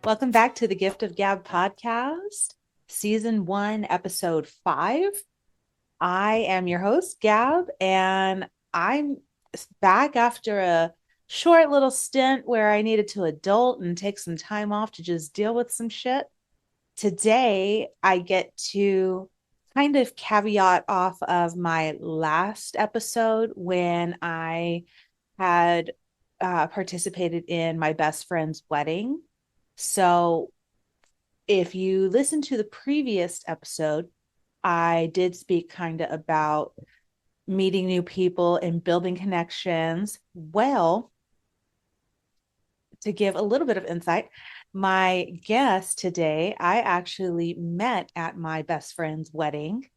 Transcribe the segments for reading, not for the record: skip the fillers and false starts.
Welcome back to the Gift of Gab podcast, season 1, episode 5. I am your host, Gab, and I'm back after a short little stint where I needed to adult and take some time off to just deal with some shit. Today, I get to kind of caveat off of my last episode when I had participated in my best friend's wedding. So, if you listen to the previous episode, I did speak kind of about meeting new people and building connections. Well, to give a little bit of insight, my guest today, I actually met at my best friend's wedding,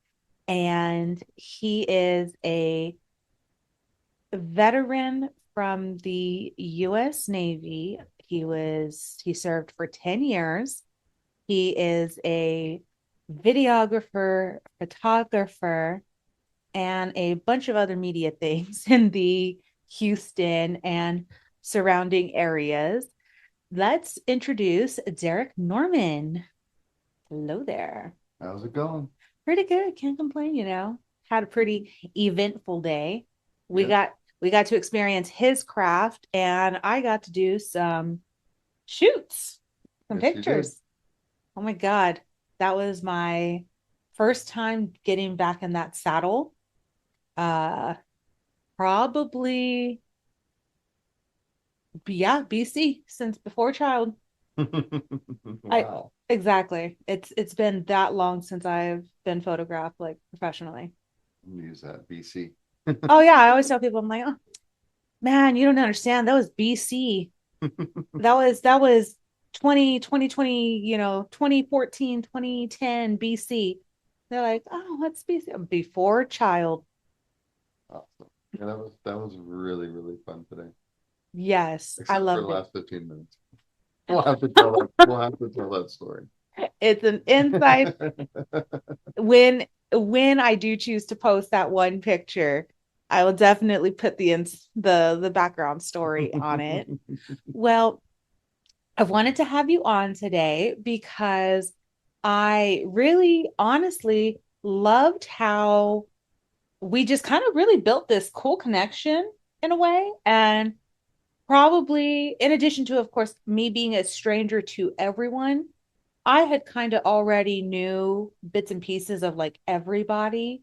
and he is a veteran from the US Navy. He served for 10 years. He is a videographer, photographer, and a bunch of other media things in the Houston and surrounding areas. Let's introduce Derek Norman. Hello there. How's it going? Pretty good. Can't complain. Had a pretty eventful day. We Yep. got we got to experience his craft, and I got to do some shoots, some Yes, you did. pictures. Oh my God. That was my first time getting back in that saddle. Uh Probably, yeah, BC, since before child. I Wow. exactly. It's been that long since I've been photographed like professionally. Use that BC. Oh yeah, I always tell people, I'm like, oh man, you don't understand. That was BC. That was 2020, 2014, 2010 BC. They're like, oh, what's BC? Before child. Awesome. Yeah, that was really, really fun today. Yes, I Except for the loved it. last 15 minutes. We'll have to tell that story. It's an inside when I do choose to post that one picture, I will definitely put the background story on it. Well, I've wanted to have you on today because I really honestly loved how we just kind of really built this cool connection in a way. And probably in addition to, of course, me being a stranger to everyone, I had kind of already knew bits and pieces of like everybody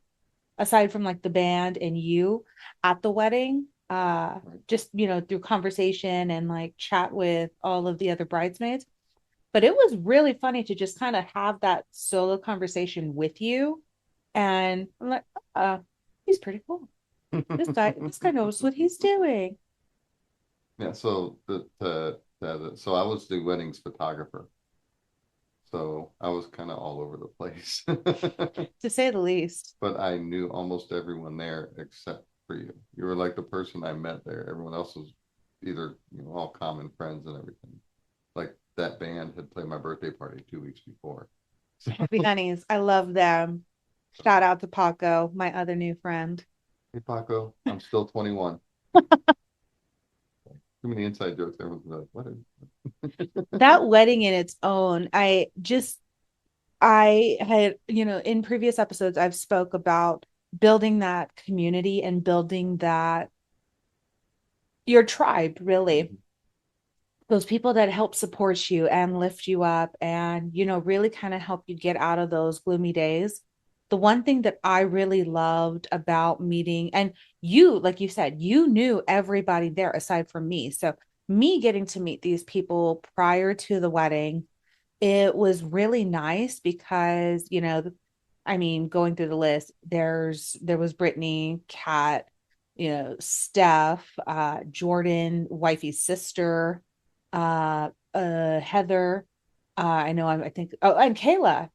aside from like the band and you at the wedding. Right. Just through conversation and like chat with all of the other bridesmaids. But it was really funny to just kind of have that solo conversation with you. And I'm like, uh, he's pretty cool. This guy knows what he's doing. Yeah, so so I was the wedding's photographer. So I was kind of all over the place. To say the least. But I knew almost everyone there except for you. You were like the person I met there. Everyone else was either, all common friends and everything. Like that band had played my birthday party 2 weeks before. So, Happy honeys. I love them. Shout out to Paco, my other new friend. hey Paco, I'm still 21. Too many inside jokes. Everyone's like, what is That wedding in its own, I had, in previous episodes, I've spoke about building that community and building that your tribe, really. Those people that help support you and lift you up and, really kind of help you get out of those gloomy days. The one thing that I really loved about meeting, and you, like you said, you knew everybody there aside from me. So, me getting to meet these people prior to the wedding, it was really nice because, I mean, going through the list, there was Brittany, Kat, Steph, Jordan, wifey's sister, Heather. I know I think and Kayla,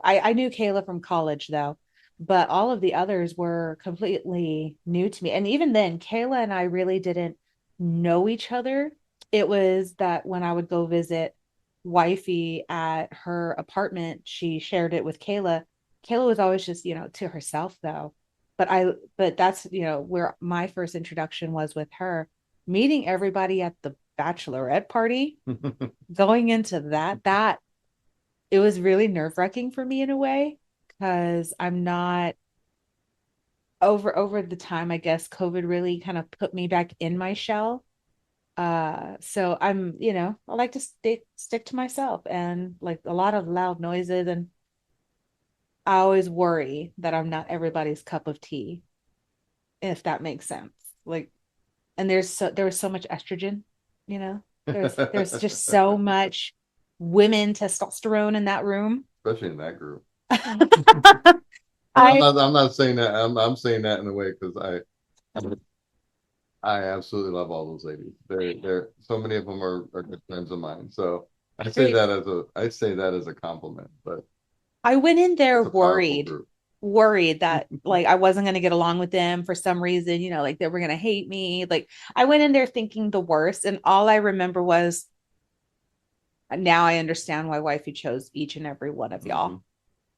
I knew Kayla from college though, but all of the others were completely new to me. And even then, Kayla and I really didn't know each other. It was that when I would go visit wifey at her apartment, she shared it with Kayla. Kayla was always just, to herself though. But that's, where my first introduction was with her, meeting everybody bachelorette party, going into that it was really nerve-wracking for me in a way because I'm not over the time, I guess COVID really kind of put me back in my shell. So I'm, I like to stick to myself and like a lot of loud noises, and I always worry that I'm not everybody's cup of tea, if that makes sense. Like, and there was so much estrogen, you know. There's just so much women testosterone in that room. Especially in that group. And I I'm not saying that. I'm saying that in a way because I absolutely love all those ladies. They're so many of them are good friends of mine. So I I say that as a compliment, but I went in there it's a powerful group. worried that like I wasn't going to get along with them for some reason, like they were going to hate me. Like I went in there thinking the worst, and all I remember was now I understand why wifey chose each and every one of Mm-hmm. y'all.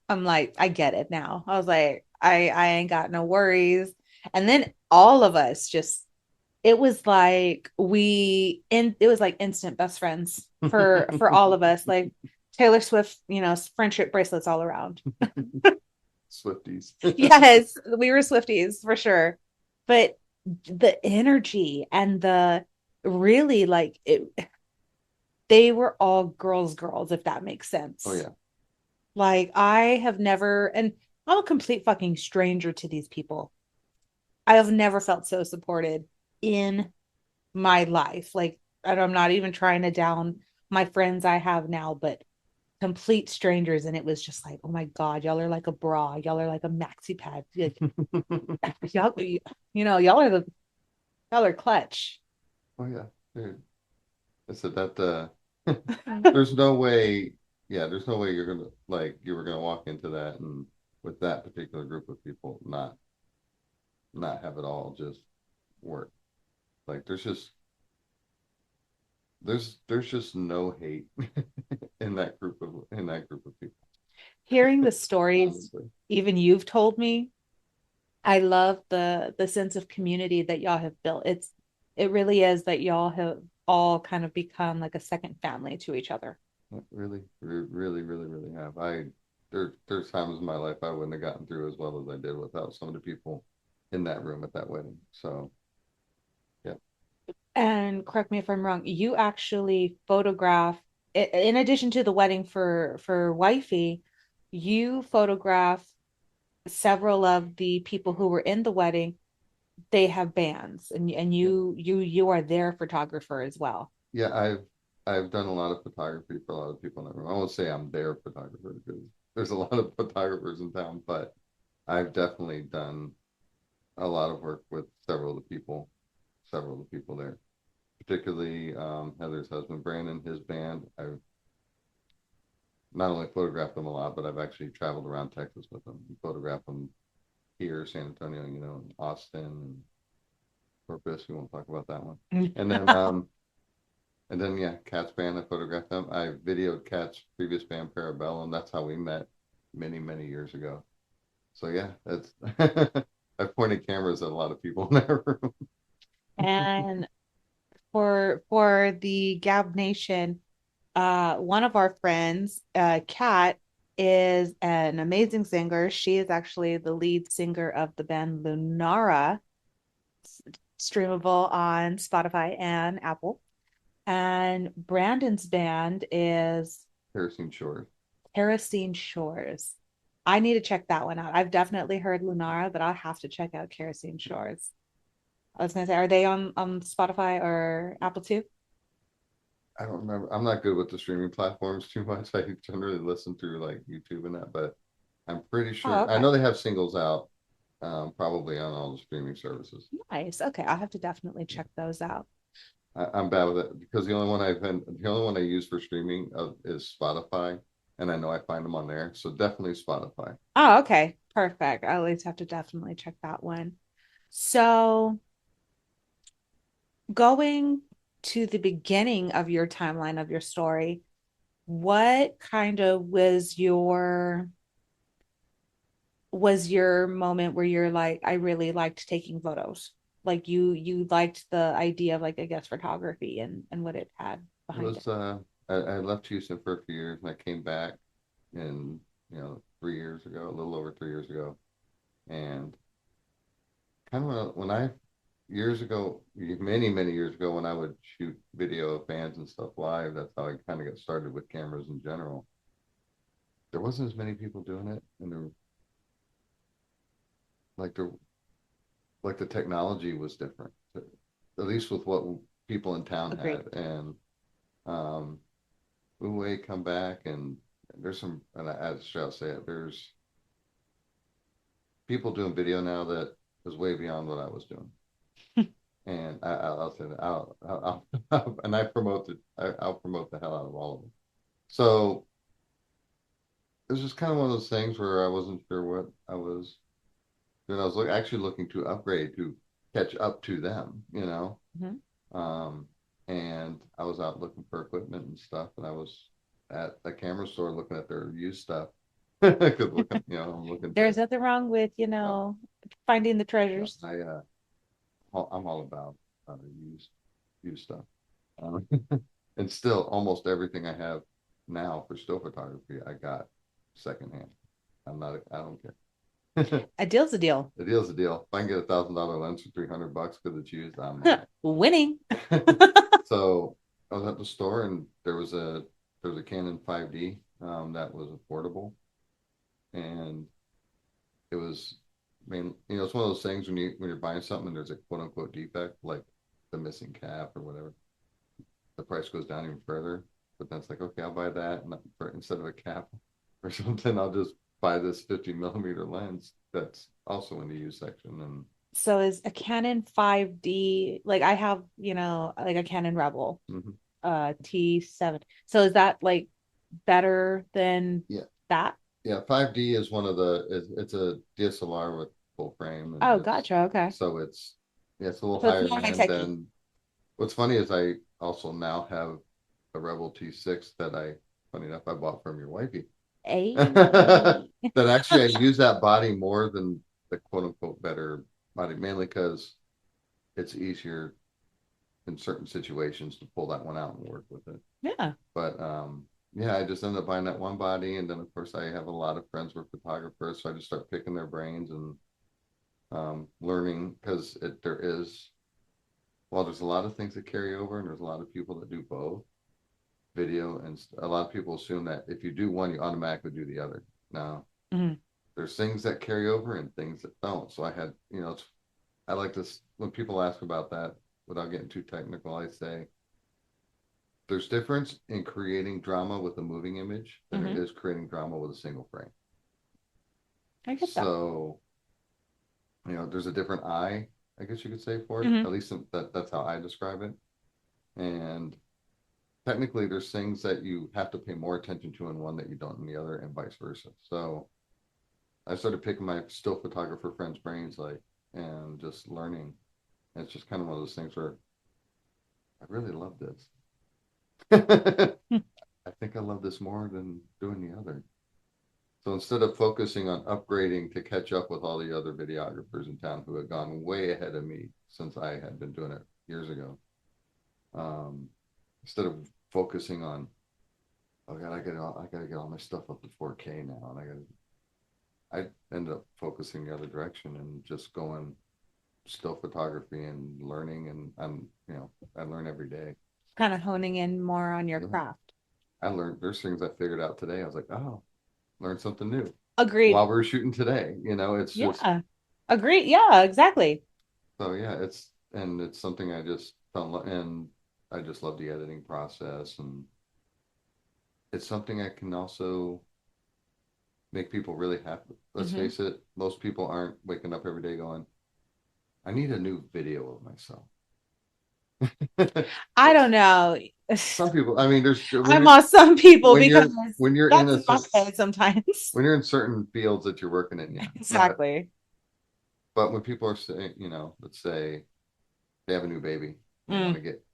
I'm like, I get it now. I was like, I ain't got no worries. And then all of us just it was like it was like instant best friends for all of us. Like Taylor Swift, friendship bracelets all around. Swifties. Yes, we were Swifties for sure. But the energy and the really like it, they were all girls, if that makes Oh sense. yeah. Like I have never, and I'm a complete fucking stranger to these people. I have never felt so supported in my life. Like, and I'm not even trying to down my friends I have now, but complete strangers. And it was just like, oh my God, y'all are like a bra. Y'all are like a maxi pad. Like, y'all, y'all are clutch. Oh yeah, dude. I said that there's no way, yeah, there's no way you're gonna like you were gonna walk into that and with that particular group of people not have it all just work. Like there's just no hate in that group of people. Hearing the stories, Honestly. even you've told me, I love the sense of community that y'all have built. It really is that y'all have all kind of become like a second family to each other. Really, really, really, really have. There's times in my life I wouldn't have gotten through as well as I did without some of the people in that room at that wedding. So yeah. And correct me if I'm wrong, you actually photograph in addition to the wedding for wifey, you photograph several of the people who were in the wedding. They have bands, and Yeah. you are their photographer as well. Yeah, I've done a lot of photography for a lot of people in that room. I won't say I'm their photographer because there's a lot of photographers in town, but I've definitely done a lot of work with several of the people there, particularly Heather's husband, Brandon, his band. I've not only photographed them a lot, but I've actually traveled around Texas with them. Photographed them here, San Antonio, Austin, and Corpus. We won't talk about that one. And then yeah, Cat's band, I photographed them. I videoed Cat's previous band, Parabellum. That's how we met many, many years ago. So yeah, that's I've pointed cameras at a lot of people in that room. And for the Gab Nation, one of our friends, Kat, is an amazing singer. She is actually the lead singer of the band Lunara, streamable on Spotify and Apple. And Brandon's band is Kerosene Shores. Kerosene Shores. I need to check that one out. I've definitely heard Lunara, but I'll have to check out Kerosene Shores. I was gonna say, are they on Spotify or Apple too? I don't remember. I'm not good with the streaming platforms too much. I generally listen through like YouTube and that, but I'm pretty Oh, sure I okay. know they have singles out, probably on all the streaming services. Nice. Okay, I'll have to definitely check those out. I'm bad with it because the only one I use for streaming is Spotify, and I know I find them on there. So definitely Spotify. Oh, okay. Perfect. I'll at least have to definitely check that one. So, going to the beginning of your timeline of your story, what kind of was your moment where you're like, I really liked taking photos? like you liked the idea of like I guess photography and what it had It behind it. was I left Houston for a few years and I came back in 3 years ago, a little over 3 years ago, and kind of when I years ago, many years ago, when I would shoot video of bands and stuff live, that's how I kind of got started with cameras in general. There wasn't as many people doing it, and like the like the technology was different, at least with what people in town Agreed. had. And um, when we come back, and there's some, and I shall say it, there's people doing video now that is way beyond what I was doing. And I'll say that and I'll promote the hell out of all of them. So it was just kind of one of those things where I wasn't sure what I was doing. I was actually looking to upgrade to catch up to them, you know. Mhm. Um, and I was out looking for equipment and stuff, and I was at a camera store looking at their used stuff because I'm looking to. There's nothing wrong with, Uh, finding the treasures. I'm all about used stuff. Um, and still, almost everything I have now for still photography, I got secondhand. I don't care. A deal's a deal. The deal's a deal. If I can get $1,000 lens for $300 because it's used, I'm on Winning. it. So I was at the store and there was a Canon 5D that was affordable, and it was, I mean, it's one of those things when you're buying something and there's a quote unquote defect, like the missing cap or whatever, the price goes down even further. But then it's like, okay, I'll buy that, and instead of a cap or something, I'll just buy this 50 millimeter lens that's also in the used section. And So is a Canon 5D, like I have, like a Canon Rebel mhm. T7. So is that like better than Yeah, that? yeah, 5D is it's a DSLR with full frame, and Oh, it's gotcha. Okay. so it's yeah, it's a little So it's higher more high end techy. than. What's funny is I also now have a Rebel T6 that funny enough, I bought from your wifey. A. That actually I use that body more than the quote unquote better body, mainly because it's easier in certain situations to pull that one out and work with it. Yeah. But yeah, I just ended up buying that one body, and then of course I have a lot of friends who are photographers, so I just start picking their brains and learning because there is, well, there's a lot of things that carry over, and there's a lot of people that do both video, and a lot of people assume that if you do one, you automatically do the other. No, Mhm. there's things that carry over and things that don't. So I like this when people ask about that. Without getting too technical, I say there's difference in creating drama with a moving image than there Mhm. is creating drama with a single frame. I get that. So, there's a different eye, I guess you could say, for it. Mhm. At least that's how I describe it. And technically, there's things that you have to pay more attention to in one that you don't in the other, and vice versa. So I started picking my still photographer friends' brains, and just learning. And it's just kind of one of those things where I really love this. I think I love this more than doing the other. So instead of focusing on upgrading to catch up with all the other videographers in town who had gone way ahead of me since I had been doing it years ago, um, instead of focusing on, oh God, I gotta get all my stuff up to 4K now, and I ended up focusing the other direction and just going still photography and learning, and I learn every day. Kind of honing in more on your Yeah. craft. There's things I figured out today. I was like, oh, learned something new Agreed. while we were shooting today. It's just, Yeah. Agreed. Yeah, exactly. so yeah, it's something I just felt, and I just love the editing process, and it's something I can also make people really happy. Let's Hmm. face it, most people aren't waking up every day going, I need a new video of myself. I don't know. Some people, I mean, there's I'm on some people when because you're when you're in that's in my head sometimes. when you're in certain fields that you're working in, yeah. Exactly. But when people are saying, let's say they have a new baby, they want Mm. to get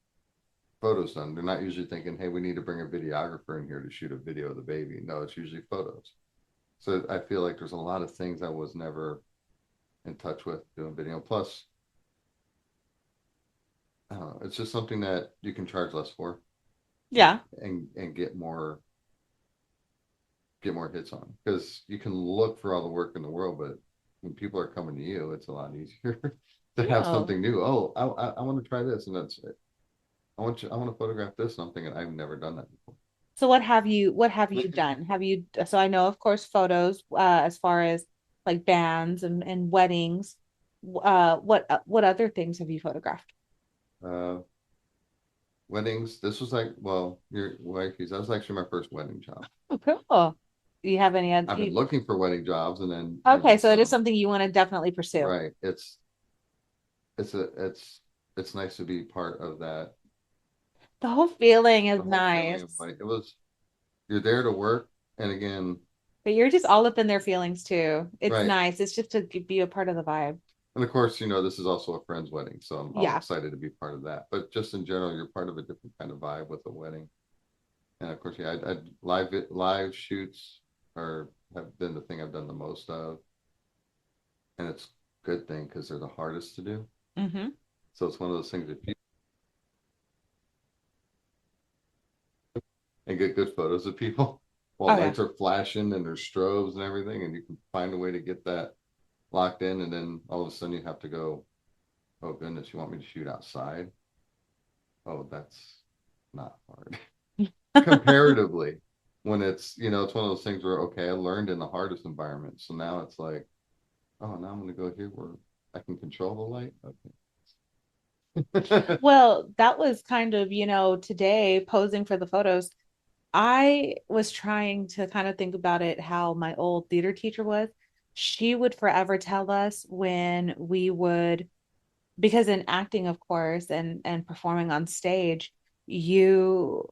photos done. They're not usually thinking, hey, we need to bring a videographer in here to shoot a video of the baby. No, it's usually photos. So I feel like there's a lot of things I was never in touch with doing video. Plus, I don't know. It's just something that you can charge less for and Yeah. and get more hits on because you can look for all the work in the world, but when people are coming to you, it's a lot easier to have Oh. something new. Oh, I want to try this, and that's it. I want to photograph this, and I'm thinking I've never done that before. So what have you done? Have you so I know of course photos as far as like bands and weddings. What other things have you photographed? Uh, Weddings. This was like, well, your wifey's. That was actually my first wedding job. Oh, cool. Do you have any other I've been looking for wedding jobs, and then Okay, so it is something you want to definitely pursue. right. It's a it's nice to be part of that. The whole feeling The is whole feeling of nice. like it was. You're there to work, and again, But you're just all up in their feelings too. It's right. nice. It's just to be a part of the vibe. And of course, this is also a friend's wedding, so I'm all Yeah. excited to be part of that. But just in general, you're part of a different kind of vibe with a wedding. And of course, yeah, live shoots are have been the thing I've done the most of, and it's a good thing because they're the hardest to do. Mm-hmm. So it's one of those things if you and get good photos of people while Oh yeah. lights are flashing and there's strobes and everything, and you can find a way to get that locked in, and then all of a sudden you have to go, oh goodness, you want me to shoot outside? Oh, that's not hard comparatively. When it's one of those things where okay, I learned in the hardest environment, so now it's like, oh, now I'm going to go here where I can control the light. Okay. Well, that was kind of, today posing for the photos. I was trying to kind of think about it how my old theater teacher was. She would forever tell us when we would, because in acting, of course, and performing on stage, you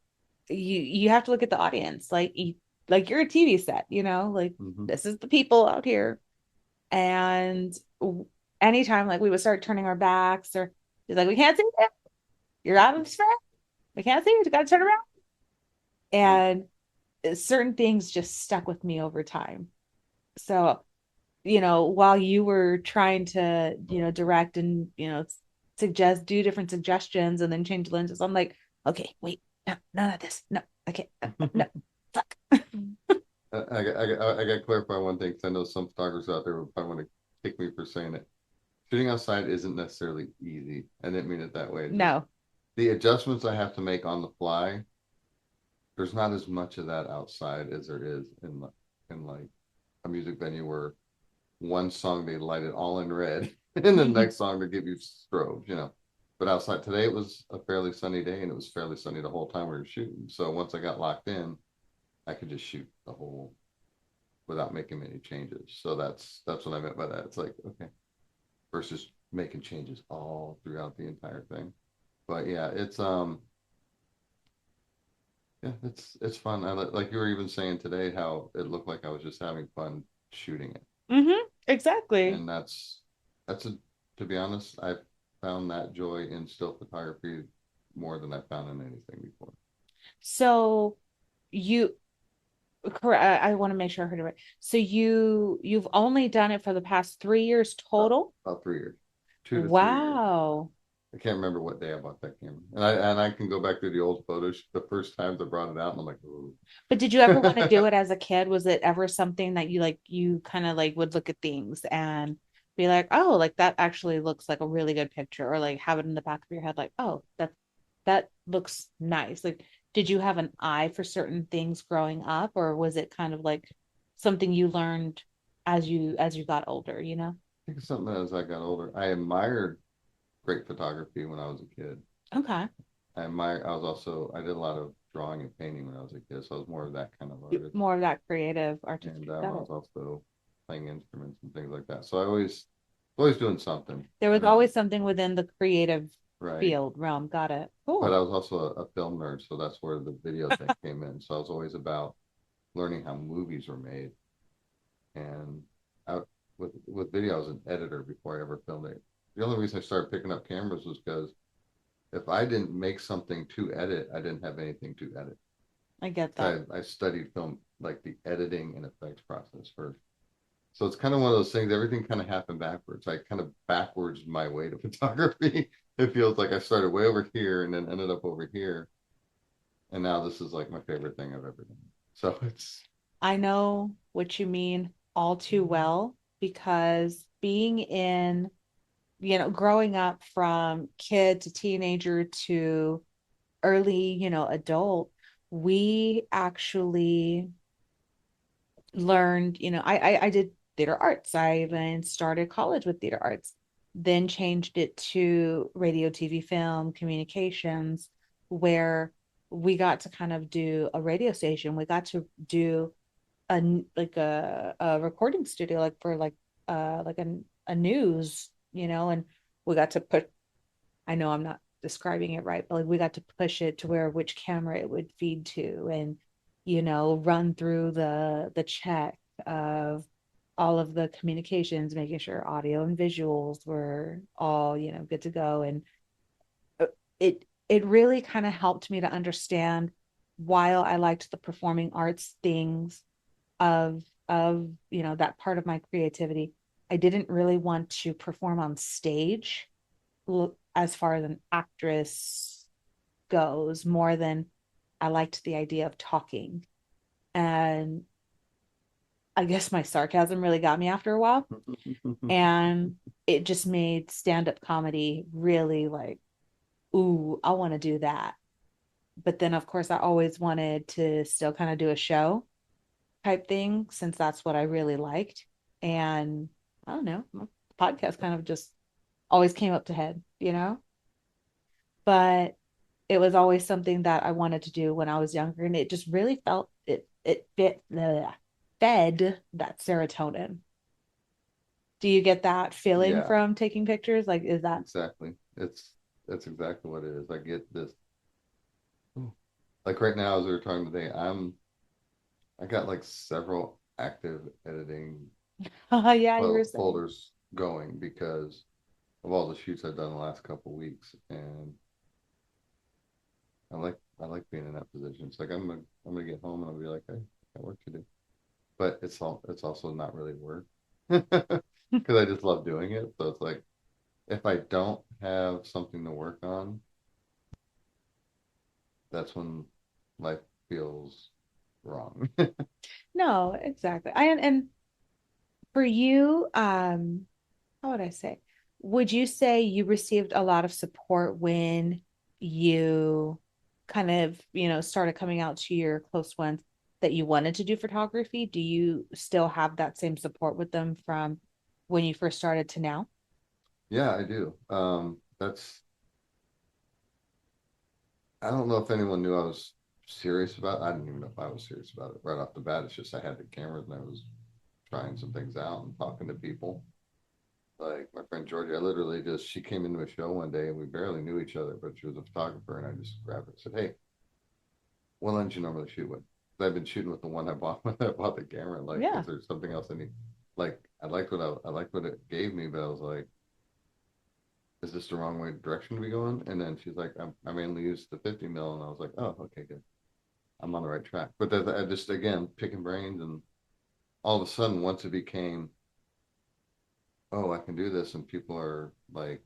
you have to look at the audience like you're a TV set, like Hmm. this is the people out here. And anytime like we would start turning our backs or she's like, we can't see you. You're out of frame. We can't see you. You got to turn around. Yeah. And certain things just stuck with me over time. So, while you were trying to, direct and, do different suggestions and then change lenses, I'm like, okay, wait, no, none of this. No, okay, no, fuck. I got to clarify one thing because I know some photographers out there would probably want to kick me for saying it. Shooting outside isn't necessarily easy. I didn't mean it that way. Just No. the adjustments I have to make on the fly, there's not as much of that outside as there is in like a music venue where one song they light it all in red, and the next song they give you strobes. But outside today it was a fairly sunny day, and it was fairly sunny the whole time we were shooting. So once I got locked in, I could just shoot the whole without making any changes. So that's what I meant by that. It's like okay, versus making changes all throughout the entire thing. But yeah, it's fun. Like you were even saying today how it looked like I was just having fun shooting it, Exactly. and that's a to be honest, I found that joy in still photography more than I found in anything before. So you correct. I want to make sure I heard it right. So you've only done it for the past 3 years total? About 3 years, 2 to 3 years. Wow. I can't remember what day I bought that camera, and I can go back through the old photos. The first times I brought it out, and I'm like, ooh. But did you ever want to do it as a kid? Was it ever something that you kind of like would look at things and be like, oh, like that actually looks like a really good picture, or like have it in the back of your head, like, oh, that looks nice. Like, did you have an eye for certain things growing up, or was it kind of like something you learned as you got older, I think it's something as I got older. I admired great photography when I was a kid. Okay. I did a lot of drawing and painting when I was a kid, so I was more of that kind of artist. More of that creative And artistic. I Got it. was also playing instruments and things like that. So always doing something. There was And always something within the creative right. field realm. Got it. But Cool. I was also a film nerd, so that's where the video thing came in. So I was always about learning how movies were made. And I, with video, I was an editor before I ever filmed it. The only reason I started picking up cameras was because if I didn't make something to edit, I didn't have anything to edit. I get that. So I studied film, like the editing and effects process first. So it's kind of one of those things, everything kind of happened backwards. I kind of backwards my way to photography. It feels like I started way over here and then ended up over here, and now this is like my favorite thing I've ever done. So it's I know what you mean all too well because being in, growing up from kid to teenager to early, adult, we actually learned, I did theater arts. I even started college with theater arts, then changed it to radio, TV, film, communications, where we got to kind of do a radio station. We got to do a recording studio, like for like a news, and we got to put, I know I'm not describing it right, but like we got to push it to where which camera it would feed to, and run through the check of all of the communications, making sure audio and visuals were all, good to go. And uh, it really kind of helped me to understand, while I liked the performing arts things of that part of my creativity, I didn't really want to perform on stage as far as an actress goes, more than I liked the idea of talking. And I guess my sarcasm really got me after a while. And it just made stand-up comedy really like, ooh, I want to do that. But then of course I always wanted to still kind of do a show type thing, since that's what I really liked. And I don't know, my podcast kind of just always came up to head. But it was always something that I wanted to do when I was younger, and it just really felt it fed that serotonin. Do you get that feeling yeah, from taking pictures? Like, is that exactly. That's exactly what it is. I get this. Like right now, as we were talking today, I got like several active editing yeah, you were saying. folders going because of all the shoots I've done the last couple of weeks, and I like being in that position. It's like I'm gonna get home and I'll be like, hey, I got work to do, but it's also not really work because I just love doing it. So it's like if I don't have something to work on, that's when life feels wrong. No, exactly. And for you, how would I say? Would you say you received a lot of support when you kind of, started coming out to your close ones that you wanted to do photography? Do you still have that same support with them from when you first started to now? Yeah, I do. That's I don't know if anyone knew I was serious about it. I didn't even know if I was serious about it right off the bat. It's just I had the cameras and I was trying some things out and talking to people. Like my friend Georgia, I literally just she came into a show one day and we barely knew each other, but she was a photographer and I just grabbed her and said, hey, what lens you normally shoot with? 'Cause I've been shooting with the one I bought when I bought the camera. Like, Yeah. is there something else I need? Like, I liked what it gave me, but I was like, is this the wrong way direction to be going? And then she's like, I mainly use the 50 mil, and I was like, oh, okay, good. I'm on the right track. But then I just again picking brains, and all of a sudden, once it became, oh, I can do this, and people are like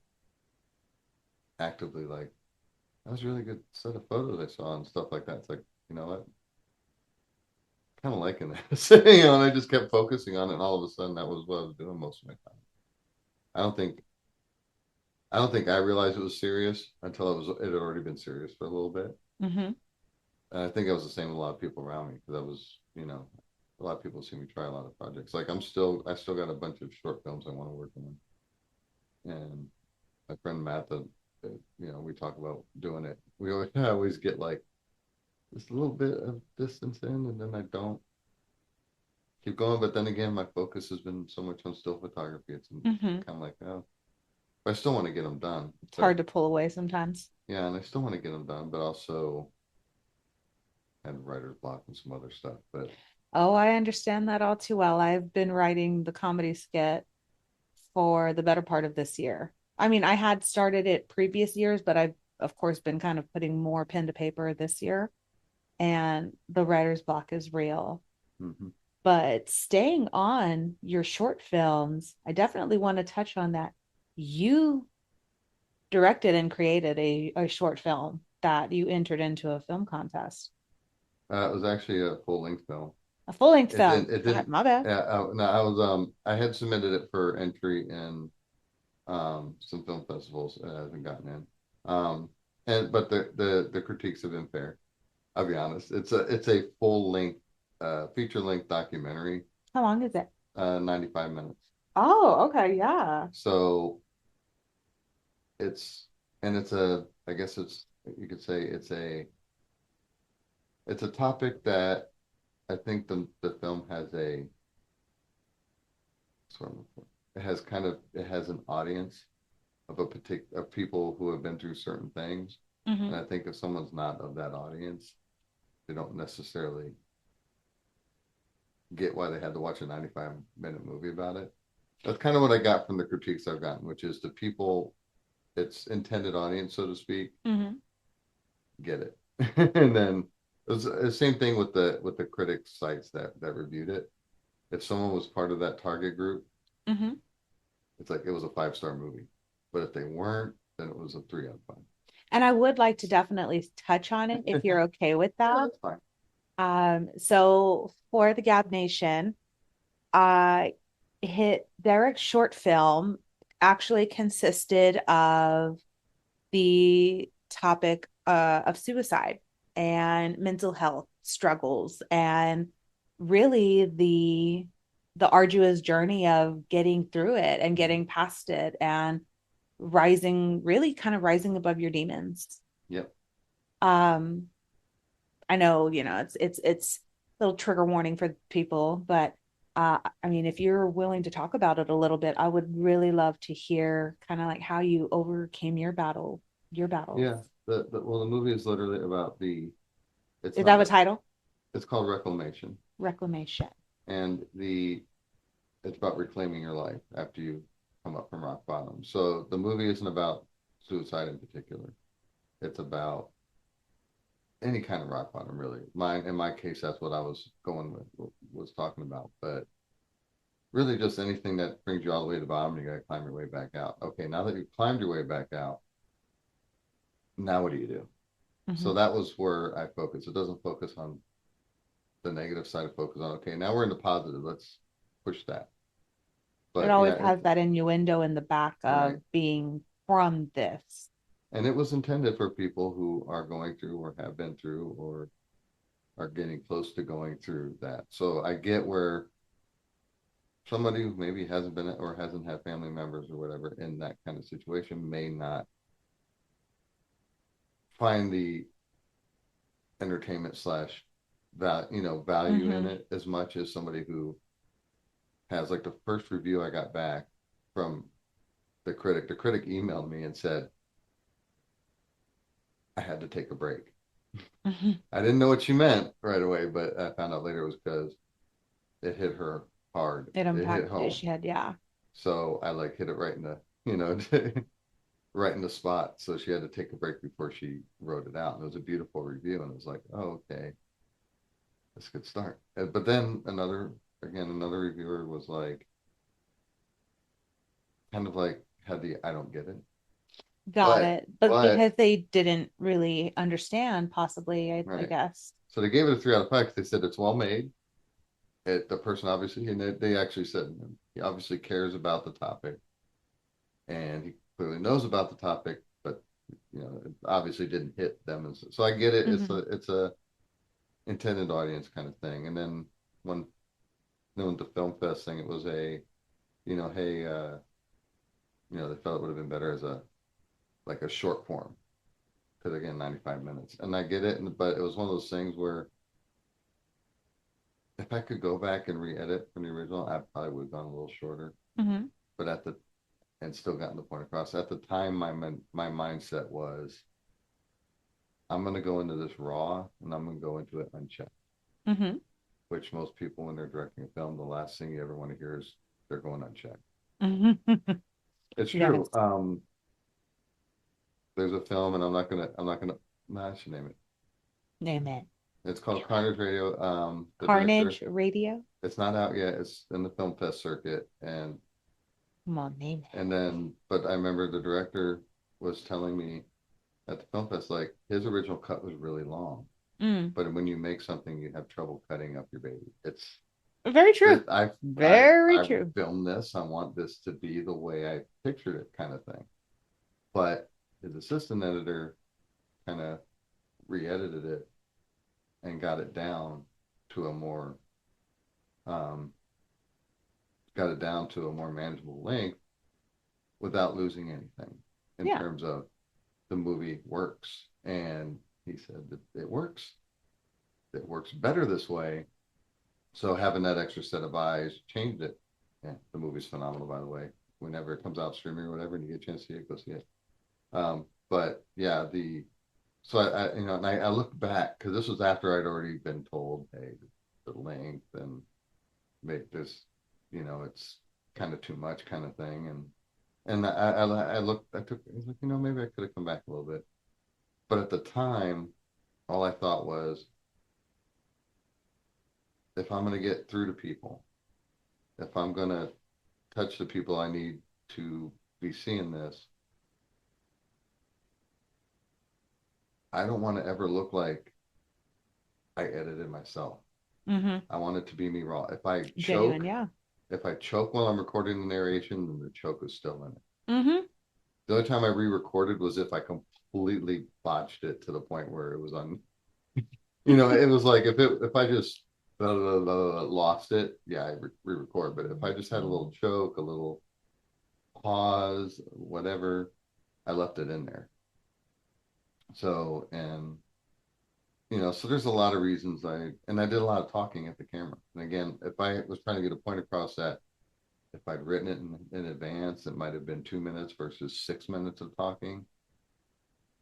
actively like, that was a really good set of photos I saw and stuff like that. It's like, you know what? Kind of liking this, and I just kept focusing on it, and all of a sudden, that was what I was doing most of my time. I don't think I don't think I realized it was serious until it had already been serious for a little bit. Mm-hmm. And I think I was the same with a lot of people around me because I was, a lot of people see me try a lot of projects. Like I still got a bunch of short films I want to work on. And my friend Matt, we talk about doing it. I always get like just a little bit of distance in, and then I don't keep going. But then again, my focus has been so much on still photography. It's Mm-hmm. kind of like, oh, but I still want to get them done. It's But hard to pull away sometimes. yeah, and I still want to get them done, but also had writer's block and some other stuff. But Oh, I understand that all too well. I've been writing the comedy skit for the better part of this year. I mean, I had started it previous years, but I've of course been kind of putting more pen to paper this year, and the writer's block is real. mhm. But staying on your short films, I definitely want to touch on that. You directed and created a short film that you entered into a film contest. It was actually a full length film. A full length It film. didn't. It God, didn't. my bad. Yeah. No, I was. I had submitted it for entry in some film festivals. It hasn't gotten in. And but the critiques have been fair. I'll be honest. It's a full length, feature length documentary. How long is it? 95 minutes. Oh, okay, yeah. So it's and it's a. I guess it's you could say it's a topic that I think the film has a sort of it has an audience of of people who have been through certain things. Hmm. And I think if someone's not of that audience, they don't necessarily get why they had to watch a 95-minute movie about it. That's kind of what I got from the critiques I've gotten, which is the people, its intended audience, so to speak, Hmm. get it. And then it was the same thing with the critics sites that reviewed it. If someone was part of that target group, Hmm. it's like it was a 5-star movie. But if they weren't, then it was a 3 out of 5. And I would like to definitely touch on it if you're okay with Yeah, that. that's fine. So for the Gab Nation, uh, Derek's short film actually consisted of the topic of suicide and mental health struggles and really the arduous journey of getting through it and getting past it and rising, really kind of rising above your demons. Yep. um I know, it's a little trigger warning for people, but I mean, if you're willing to talk about it a little bit, I would really love to hear kind of like how you overcame your battles. Yeah. The movie is literally about it's Is that not a a, title? it's called Reclamation. Reclamation. And it's about reclaiming your life after you come up from rock bottom. So the movie isn't about suicide in particular. It's about any kind of rock bottom, really. In my case, that's what I was going with, was talking about. But really, just anything that brings you all the way to the bottom, you got to climb your way back out. Okay, now that you've climbed your way back out, now what do you do? Hmm. So that was where I focus. It doesn't focus on the negative side. Of focus on, okay, now we're in the positive. Let's push that. It But always yeah, has that innuendo in the back right. of being from this. And it was intended for people who are going through or have been through or are getting close to going through that. So I get where somebody who maybe hasn't been or hasn't had family members or whatever in that kind of situation may not find the entertainment slash value in Hmm. it as much as somebody who has, like, the first review I got back from the critic emailed me and said I had to take a break. Hmm. I didn't know what she meant right away, but I found out later it was because it hit her hard. It It hit impacted it. home. She had, yeah. So I like hit it right in the, right in the spot. So she had to take a break before she wrote it out. And it was a beautiful review. And it was like, oh, okay, that's a good start. But then another reviewer was like, kind of like had the I don't get it. Got But it. But but because they didn't really understand, possibly, I right. guess. So they gave it a 3 out of 5 because they said it's well made. The person obviously, and they actually said he obviously cares about the topic and he clearly knows about the topic, but it obviously didn't hit them. And so I get it. Hmm. It's a intended audience kind of thing. And then when with the film fest thing, it was hey, they felt it would have been better as a like a short form because again, 95 minutes. And I get it, but it was one of those things where if I could go back and re-edit from the original, I probably would have gone a little shorter. Hmm. But and still gotten the point across. At the time, my mindset was I'm going to go into this raw and I'm going to go into it unchecked. Hmm. Which most people, when they're directing a film, the last thing you ever want to hear is they're going unchecked. Hmm. It's Yes. true. There's a film, and I'm not gonna, nah, I should name it. Name it. It's called Carnage Radio. The Carnage director, Radio. it's not out yet. It's in the film fest circuit, Come on, name it. but I remember the director. was telling me at the film fest, like his original cut was really long, Mm. but when you make something, you have trouble cutting up your baby. It's Very true. that I've Very I've true. filmed this. I want this to be the way I pictured it, kind of thing. But his assistant editor kind of re-edited it and got it down to a more um, manageable length without losing anything in Yeah. terms of the movie works. And he said that it works. It works better this way. So having that extra set of eyes changed it. Yeah, the movie's phenomenal, by the way. Whenever it comes out streaming or whatever, and you get a chance to see it, go see it. But yeah, and I look back because this was after I'd already been told, hey, the length and make this, it's kind of too much, kind of thing. And I was like, maybe I could have come back a little bit. But at the time, all I thought was, if I'm going to get through to people, if I'm going to touch the people I need to be seeing this, I don't want to ever look like I edited myself. Mm-hmm. I want it to be me raw. Genuine, yeah. If I choke while I'm recording the narration, then the choke is still in it. Mm-hmm. The only time I re-recorded was if I completely botched it to the point where it was it was like if I just lost it, yeah, I re-record. But if I just had a little choke, a little pause, whatever, I left it in there. So so there's a lot of reasons I did a lot of talking at the camera. And again, if I was trying to get a point across that if I'd written it in advance, it might have been 2 minutes versus 6 minutes of talking.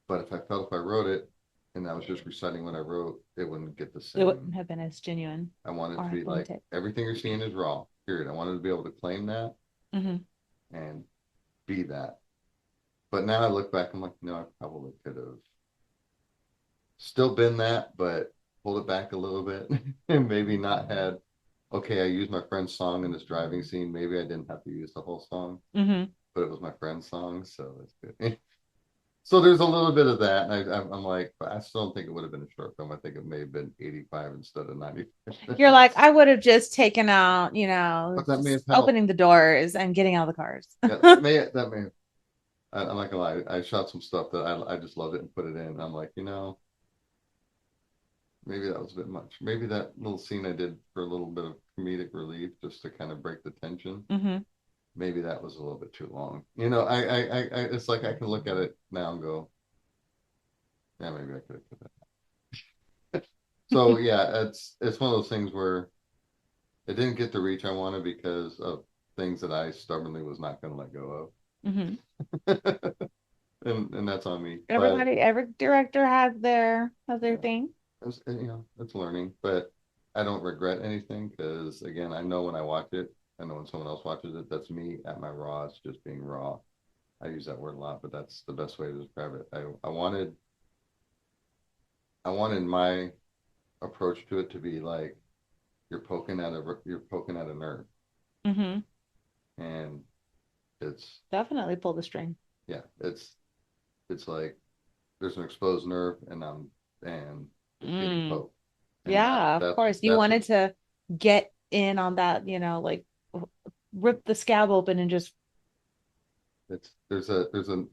But if I wrote it and I was just reciting what I wrote, it wouldn't get the It wouldn't same. have been as genuine I wanted or to be like authentic. everything you're seeing is raw. Period. I wanted to be able to claim that Mm-hmm. and be that. But now I look back, I'm like, no, I probably could have still been that, but pulled it back a little bit and maybe not had. Okay, I used my friend's song in this driving scene. Maybe I didn't have to use the whole song, Mm-hmm. but it was my friend's song, so it's good. So there's a little bit of that, and I'm like, but I still don't think it would have been a short film. I think it may have been 85 instead of 95. You're like, I would have just taken out, But that may just have helped. opening the doors and getting out of the cars. Yeah, that may. I'm not gonna lie. I shot some stuff that I just loved it and put it in. I'm like, maybe that was a bit much. Maybe that little scene I did for a little bit of comedic relief, just to kind of break the tension. Mm-hmm. Maybe that was a little bit too long. It's like I can look at it now and go, yeah, maybe I could have put that. So yeah, it's one of those things where it didn't get the reach I wanted because of things that I stubbornly was not going to let go Mm-hmm. of, and that's on me. But Every director has their yeah, thing. it's learning. But I don't regret anything because again, I know when I watch it, I know when someone else watches it, that's me at my rawest, just being raw. I use that word a lot, but that's the best way to describe it. I wanted my approach to it to be like you're poking at a nerve, Mm-hmm. and it's Definitely pull the string. yeah, it's like there's an exposed nerve, and it's getting Mm. poked, and Yeah, of that's course. You that's wanted to get in on that, like rip the scab open and just it's there's an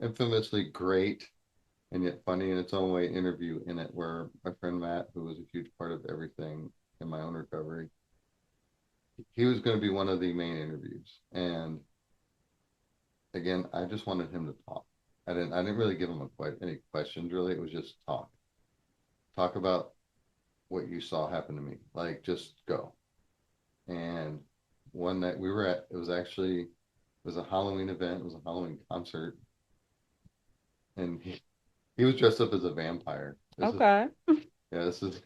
infamously great and yet funny in its own way interview in it where my friend Matt, who was a huge part of everything in my own recovery, he was going to be one of the main interviews, and again, I just wanted him to talk. I didn't really give him quite any questions really. It was just talk about what you saw happen to me, like just go. And one night we were at, it was a Halloween event, it was a Halloween concert, and he was dressed up as a vampire. okay. This is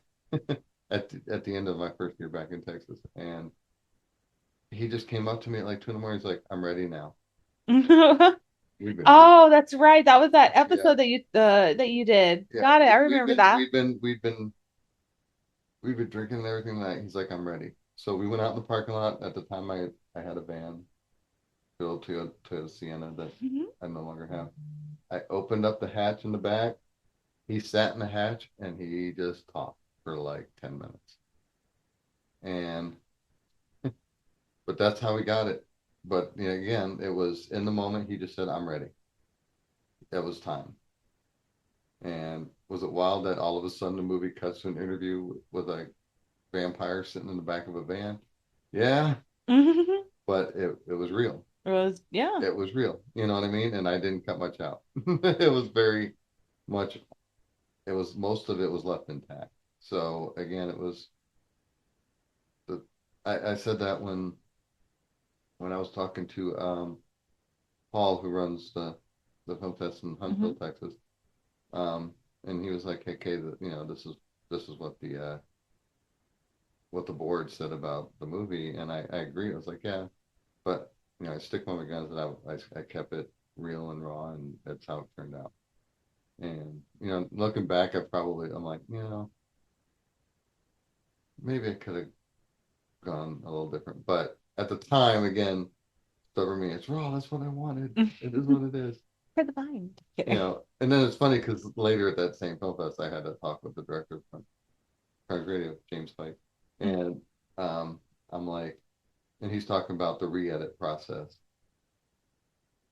at the end of my first year back in Texas, and he just came up to me at like 2 in the morning. He's like, "I'm ready now." We've been drinking. Oh, that's right. That was that Yeah, episode that you did. yeah. Got it. I We've remember been that. we've been drinking and everything that he's like, "I'm ready." So we went out in the parking lot. At the time, I had a van, built to a Sienna that Mhm. I no longer have. I opened up the hatch in the back. He sat in the hatch and he just talked for like 10 minutes. And, but that's how we got it. But you know, again, it was in the moment. He just said, I'm ready. It was time. And was it wild that all of a sudden the movie cuts to an interview with a vampire sitting in the back of a van? Yeah, It but it was real. was, yeah. It was real. You know what I mean? And I didn't cut much out. It was very much, it was most of it was left intact. So again, it was the, I said that when I was talking to Paul, who runs the film fest in Hmm. Huntsville, Texas. And he was like, "Hey, Kay, you know, this is what the board said about the movie," and I agree. I was like, "Yeah," but you know, I stick by my guns, and I kept it real and raw, and that's how it turned out. And you know, looking back, I'm like, you know, maybe I could have gone a little different, but at the time, again, for me, it's raw. That's what I wanted. It is what it is. For the vine. You know, and then it's funny because later at that same film fest, I had a talk with the director of Prime Radio, James Pike, and I'm like, and he's talking about the re-edit process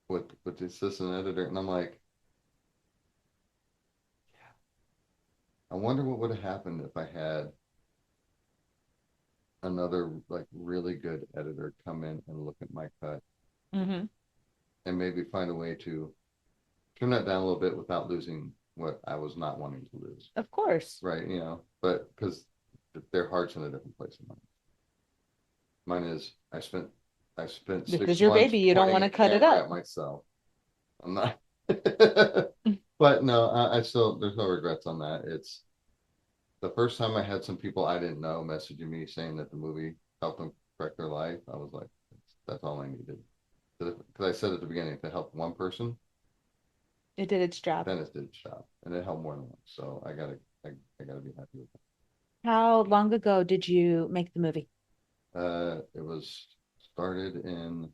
with the assistant editor, and I'm like, I wonder what would have happened if I had another like really good editor come in and look at my cut Hmm. and maybe find a way to trim that down a little bit without losing what I was not wanting to lose, Of course. right? You know, but because their heart's in a different place than mine. Mine is I spent This is six your months baby. You don't want pointing to a cut it camera up. at myself. I'm not. But no, I still there's no regrets on that. It's the first time I had some people I didn't know messaging me saying that the movie helped them correct their life. I was like, that's all I needed. Because I said at the beginning, if it helped one person, It did its job. then it did its job, and it helped more than one. So I gotta be happy with How long ago did you make the movie? that. It was started in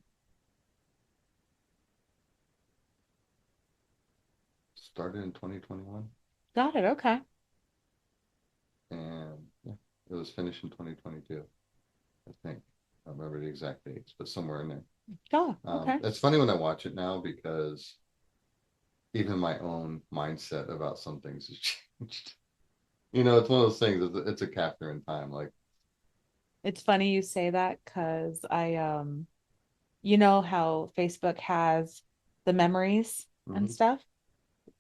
2021, Got it. Okay. and yeah, it was finished in 2022. I think. I don't remember the exact dates, but somewhere in there. Oh, okay. It's funny when I watch it now because even my own mindset about some things has changed. You know, it's one of those things. It's a capture in time. Like, It's funny you say that because you know how Facebook has the memories and mhm. stuff?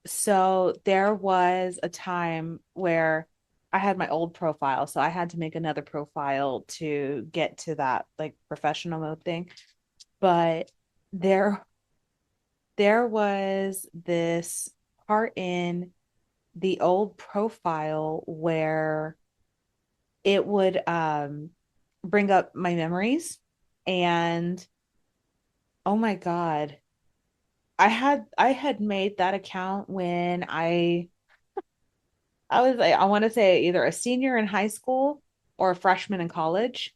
So there was a time where I had my old profile, so I had to make another profile to get to that like professional mode thing. But there there was this part in the old profile where it would bring up my memories and oh my God, I had made that account when I was like, I want to say either a senior in high school or a freshman in college.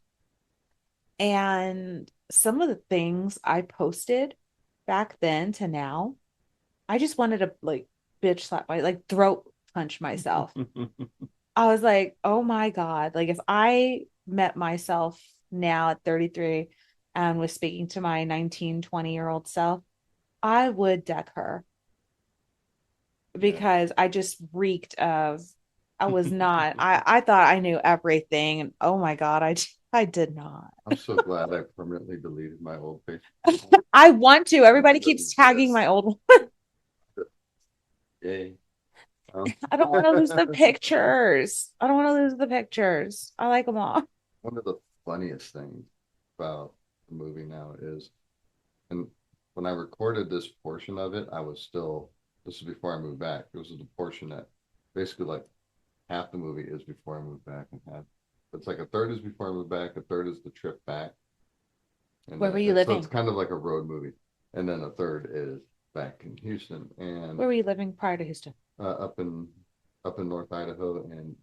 And some of the things I posted back then to now, I just wanted to like bitch slap my like throat punch myself. I was like, oh my God. Like if I met myself now at 33 and was speaking to my 19, 20-year-old self, I would deck her Yeah, because I just reeked of I was not. I thought I knew everything and oh my God, I did not. I'm so glad I permanently deleted my old Facebook. I want to. It Everybody doesn't keeps tagging my exist. old Yay. Um, I don't want to lose the pictures. I don't want to lose the pictures. I like them all. one of the funniest things about the movie now is, and when I recorded this portion of it, this is before I moved back. This is the portion that basically like half the movie is before I moved back, and half it's like a third is before I moved back, a third is the trip back, and Where were you so it's living? kind of like a road movie, and then a third is back in Houston and Where were you living prior to Houston? uh, up in up in North Idaho and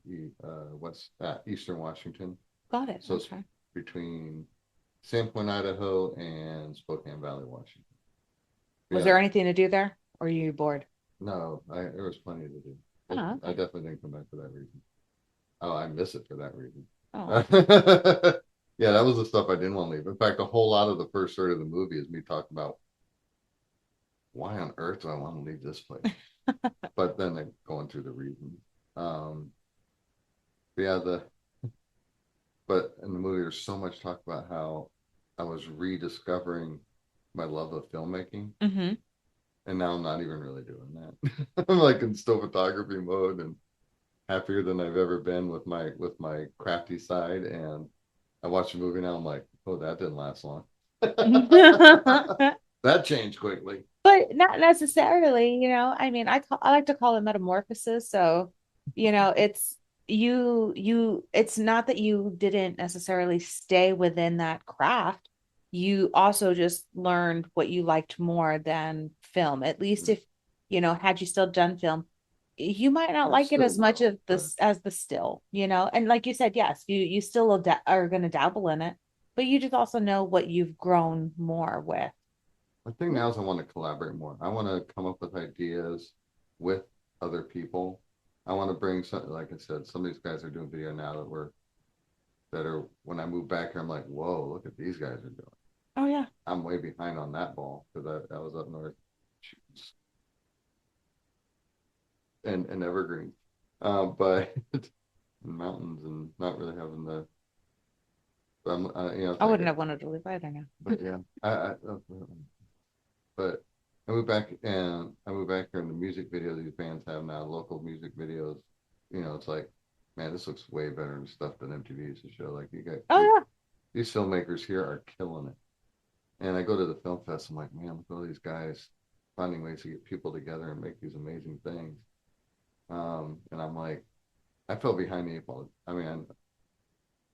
west Eastern Washington. Got it. So it's Okay. between Sandpoint, Idaho, and Spokane Valley, Washington. Was Yeah, there anything to do there? Or are you bored? No, there was plenty to do. Oh, I okay. definitely didn't come back for that reason. Oh, I miss it for that reason. Oh. Yeah, that was the stuff I didn't want to leave. In fact, a whole lot of the first third of the movie is me talking about why on earth do I want to leave this place? But then going through the reasons. Um, but yeah, but in the movie, there's so much talk about how I was rediscovering my love of filmmaking, Mm-hmm. and now I'm not even really doing that. I'm like in still photography mode and happier than I've ever been with my crafty side. And I watch a movie now, I'm like, oh, that didn't last long. That changed quickly. But not necessarily, I mean, I like to call it metamorphosis. So, it's it's not that you didn't necessarily stay within that craft. You also just learned what you liked more than film. At least if, had you still done film, you might not I like it still as much will, of but this as the still, And like you said, yes, you still are going to dabble in it, but you just also know what you've grown more with. I think now is I want to collaborate more. I want to come up with ideas with other people. I want to bring some, like I said, some of these guys are doing video now that are when I move back here, I'm like, whoa, look at these guys are doing. Oh yeah. I'm way behind on that ball because I was up north and evergreen, but mountains and not really having the. It's I like, wouldn't have wanted to live either now. but yeah, but I moved back here and the music video these bands have now, local music videos, it's like, man, this looks way better than stuff that MTV used to show. Like Oh yeah. these filmmakers here are killing it. And I go to the film fest, I'm like, man, look at all these guys finding ways to get people together and make these amazing things. And I'm like, I fell behind the eight ball. I mean,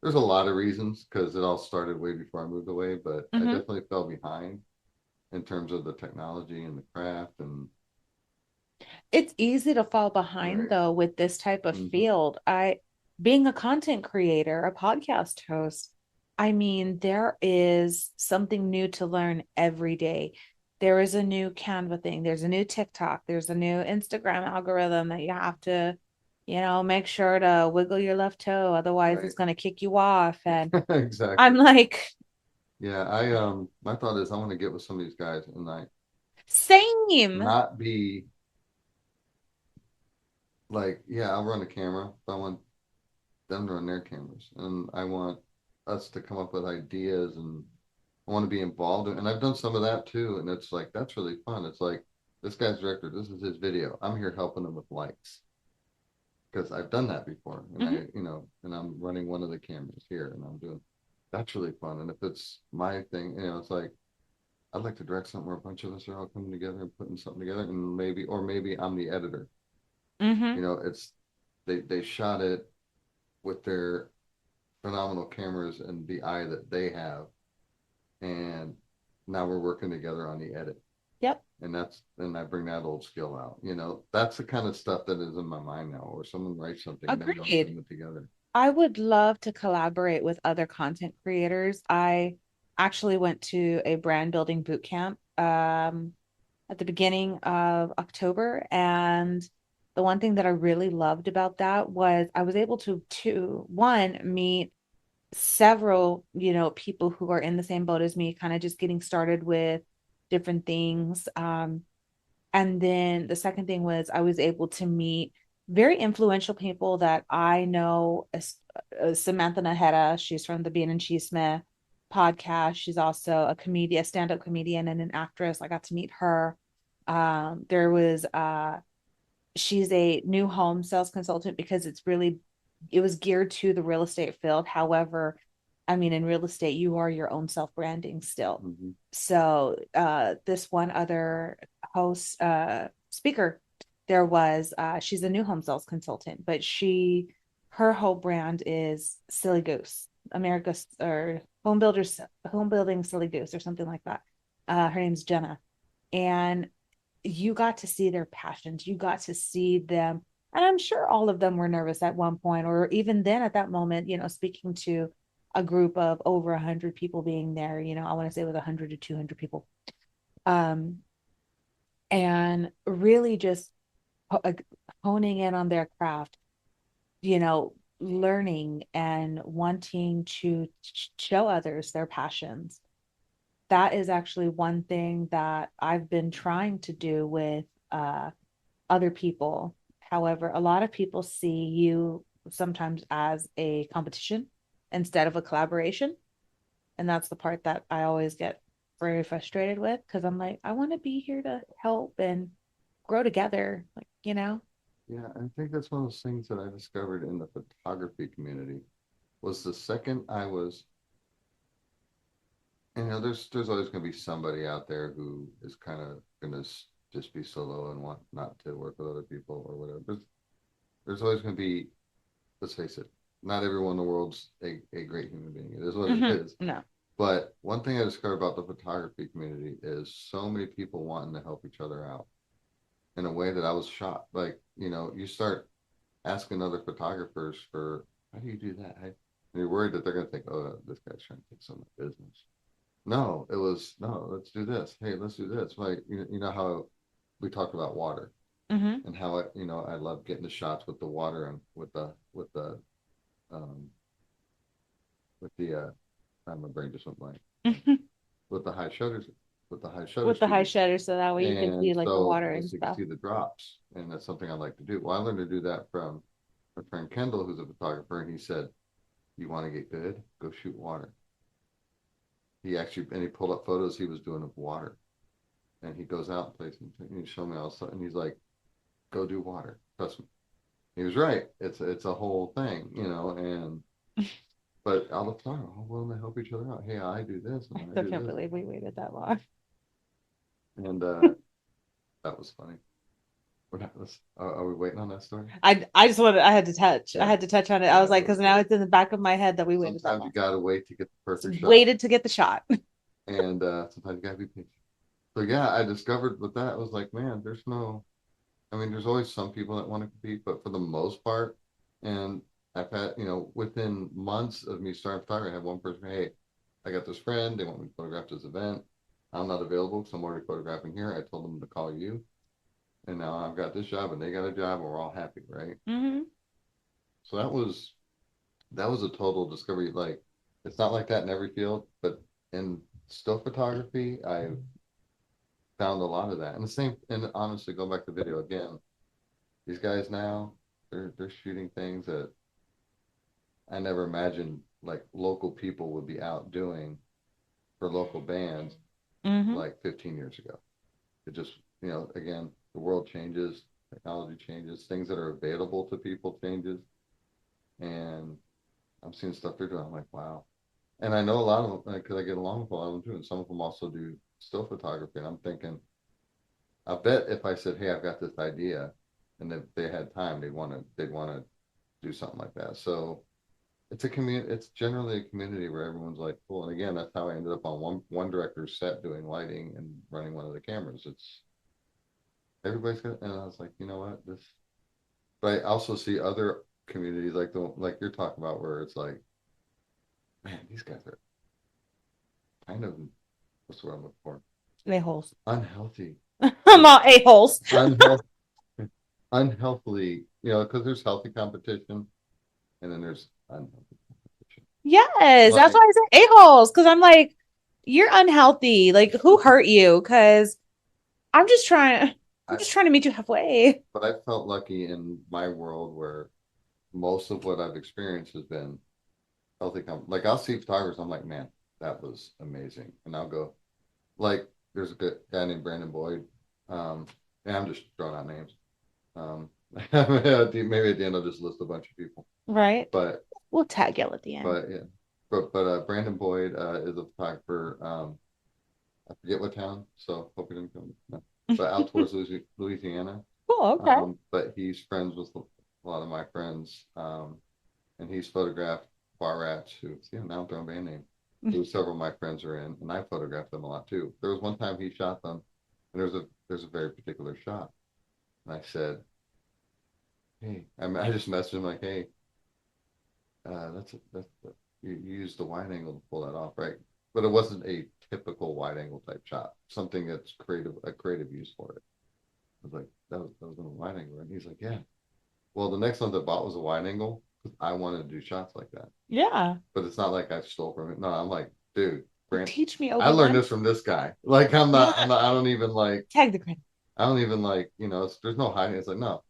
there's a lot of reasons because it all started way before I moved away, but I Mm-hmm. definitely fell behind in terms of the technology and the craft and It's easy to fall behind right. though with this type of Mm-hmm. field. Being a content creator, a podcast host, I mean, there is something new to learn every day. There is a new Canva thing, there's a new TikTok, there's a new Instagram algorithm that you have to, make sure to wiggle your left toe, otherwise Right. it's going to kick you off. And I'm Exactly. like, Yeah, my thought is I want to get with some of these guys and like same. not be like, yeah, I'll run a camera, but I want them to run their cameras. And I want us to come up with ideas and I want to be involved. And I've done some of that too. And it's like that's really fun. It's like this guy's director, this is his video. I'm here helping him with lights. Because I've done that before. And Mhm. and I'm running one of the cameras here and I'm doing that's really fun. And if it's my thing, it's like I'd like to direct something where a bunch of us are all coming together and putting something together, and maybe I'm the editor. Mhm. It's they shot it with their phenomenal cameras and the eye that they have, and now we're working together on the edit, Yep. and I bring that old skill out. That's the kind of stuff that is in my mind now, where someone writes something and then we all Agreed. zoom it together. I would love to collaborate with other content creators. I actually went to a brand building boot camp at the beginning of October, and the one thing that I really loved about that was I was able to one meet several, people who are in the same boat as me, kind of just getting started with different things. And then the second thing was I was able to meet very influential people that I know. Samantha Naheda, she's from the Bean and Cheese Smith podcast. She's also a comedian, a stand-up comedian and an actress. I got to meet her. There was she's a new home sales consultant because it was geared to the real estate field. However, I mean, in real estate, you are your own self branding still. Mm-hmm. So, this one other host, speaker, she's a new home sales consultant, but her whole brand is Silly Goose, America's or home building Silly Goose, or something like that. Her name's Jenna. And you got to see their passions. You got to see them. And I'm sure all of them were nervous at one point, or even then at that moment, speaking to a group of over 100 people being there, I want to say it was 100 to 200 people. Um, and really just honing in on their craft, learning and wanting to show others their passions. That is actually one thing that I've been trying to do with uh, other people. However, a lot of people see you sometimes as a competition instead of a collaboration. And that's the part that I always get very frustrated with because I'm like, I want to be here to help and grow together, Yeah, I think that's one of those things that I discovered in the photography community was the second I was, there's always going to be somebody out there who is kind of going to just be solo and want not to work with other people or whatever. There's always going to be, let's face it, not everyone in the world's a great human being. It is what it Mm-hmm. is. No. But one thing I discovered about the photography community is so many people wanting to help each other out in a way that I was shocked. Like, you start asking other photographers for how do you do that? And you're worried that they're going to think, oh, this guy's trying to take some of my business. No, it was no. Let's do this. Hey, let's do this. Like you know how we talked about water Mm-hmm. and how I love getting the shots with the water and um with the my brain just went blank with the high shutters with the high shutter With the high speed. shutter, so that way you can And see like the so, water and so you can stuff. see the drops, and that's something I like to do. Well, I learned to do that from my friend Kendall, who's a photographer, and he said, "You want to get good? Go shoot water." He pulled up photos he was doing of water, and he goes out and plays, and he showed me all stuff, and he's like, "Go do water. Trust me." He was right. It's a whole thing, and but all the time, we're all willing to help each other out. Hey, I do this, I and I still do can't this, believe we waited that long. and that was funny. Are we waiting on that story? I Yeah. had to touch on it. I Yeah, was like, because now it's in the back of my head that we waited that sometimes you long. gotta wait to get the perfect shot, Waited to get the shot. and sometimes you gotta be patient. So yeah, I discovered with that I was like, man, there's no. I mean, there's always some people that want to compete, but for the most part, and I've had, within months of me starting photography, I had one person, hey, I got this friend, they want me to photograph this event. I'm not available because I'm already photographing here. I told them to call you, and now I've got this job, and they got a job, and we're all happy, right? Mm-hmm. So that was a total discovery. Like, it's not like that in every field, but in still photography, I found a lot of that. And the same, and honestly, go back to video again. These guys now, they're shooting things that I never imagined like local people would be out doing for local bands Mm-hmm. like 15 years ago. It just, again, the world changes, technology changes, things that are available to people changes, and I'm seeing stuff they're doing. I'm like, wow. And I know a lot of them because I get along with a lot of them too. And some of them also do still photography. And I'm thinking, I bet if I said, "Hey, I've got this idea," and if they had time, they'd want to do something like that. So it's a community. It's generally a community where everyone's like, "Cool." And again, that's how I ended up on one director's set doing lighting and running one of the cameras. It's everybody's got, and I was like, you know what, this. But I also see other communities like you're talking about where it's like, man, these guys are kind of what's what I'm looking for A-holes. unhealthy. I'm not a-holes. Unhealthy, unhealthily, because there's healthy competition and then there's unhealthy competition. Yes, that's Like, why I said a-holes, because I'm like, you're unhealthy. Like, who hurt you? Because I'm just trying, I'm I, just trying to meet you halfway. but I felt lucky in my world where most of what I've experienced has been healthy. Like, I'll see photographers, I'm like, man, that was amazing. And I'll go, like, there's a good guy named Brandon Boyd. Um, and I'm just throwing out names. Um, maybe at the end I'll just list a bunch of people. Right. But We'll tag you at the end. But yeah, but Brandon Boyd is a photographer. I forget what town, so hope he didn't come. No. But out towards Louisiana. Oh, okay. But he's friends with a lot of my friends, and he's photographed bar rats who, now I'm throwing band name, who several of my friends are in, and I photographed them a lot too. There was one time he shot them, and there's a very particular shot, and I said, hey, I just messaged him like, hey, that's you use the wide angle to pull that off, right? But it wasn't a typical wide angle type shot. Something that's a creative use for it. I was like, that was in a wide angle. And he's like, yeah. Well, the next one I bought was a wide angle because I wanted to do shots like that. Yeah. But it's not like I stole from it. No, I'm like, dude, Brent, Teach me, I learned Obi-Wan. this from this guy. Like, I'm not, Yeah. I'm not, I don't even like, Tag the credit. I don't even like, there's no hiding. It's like, no,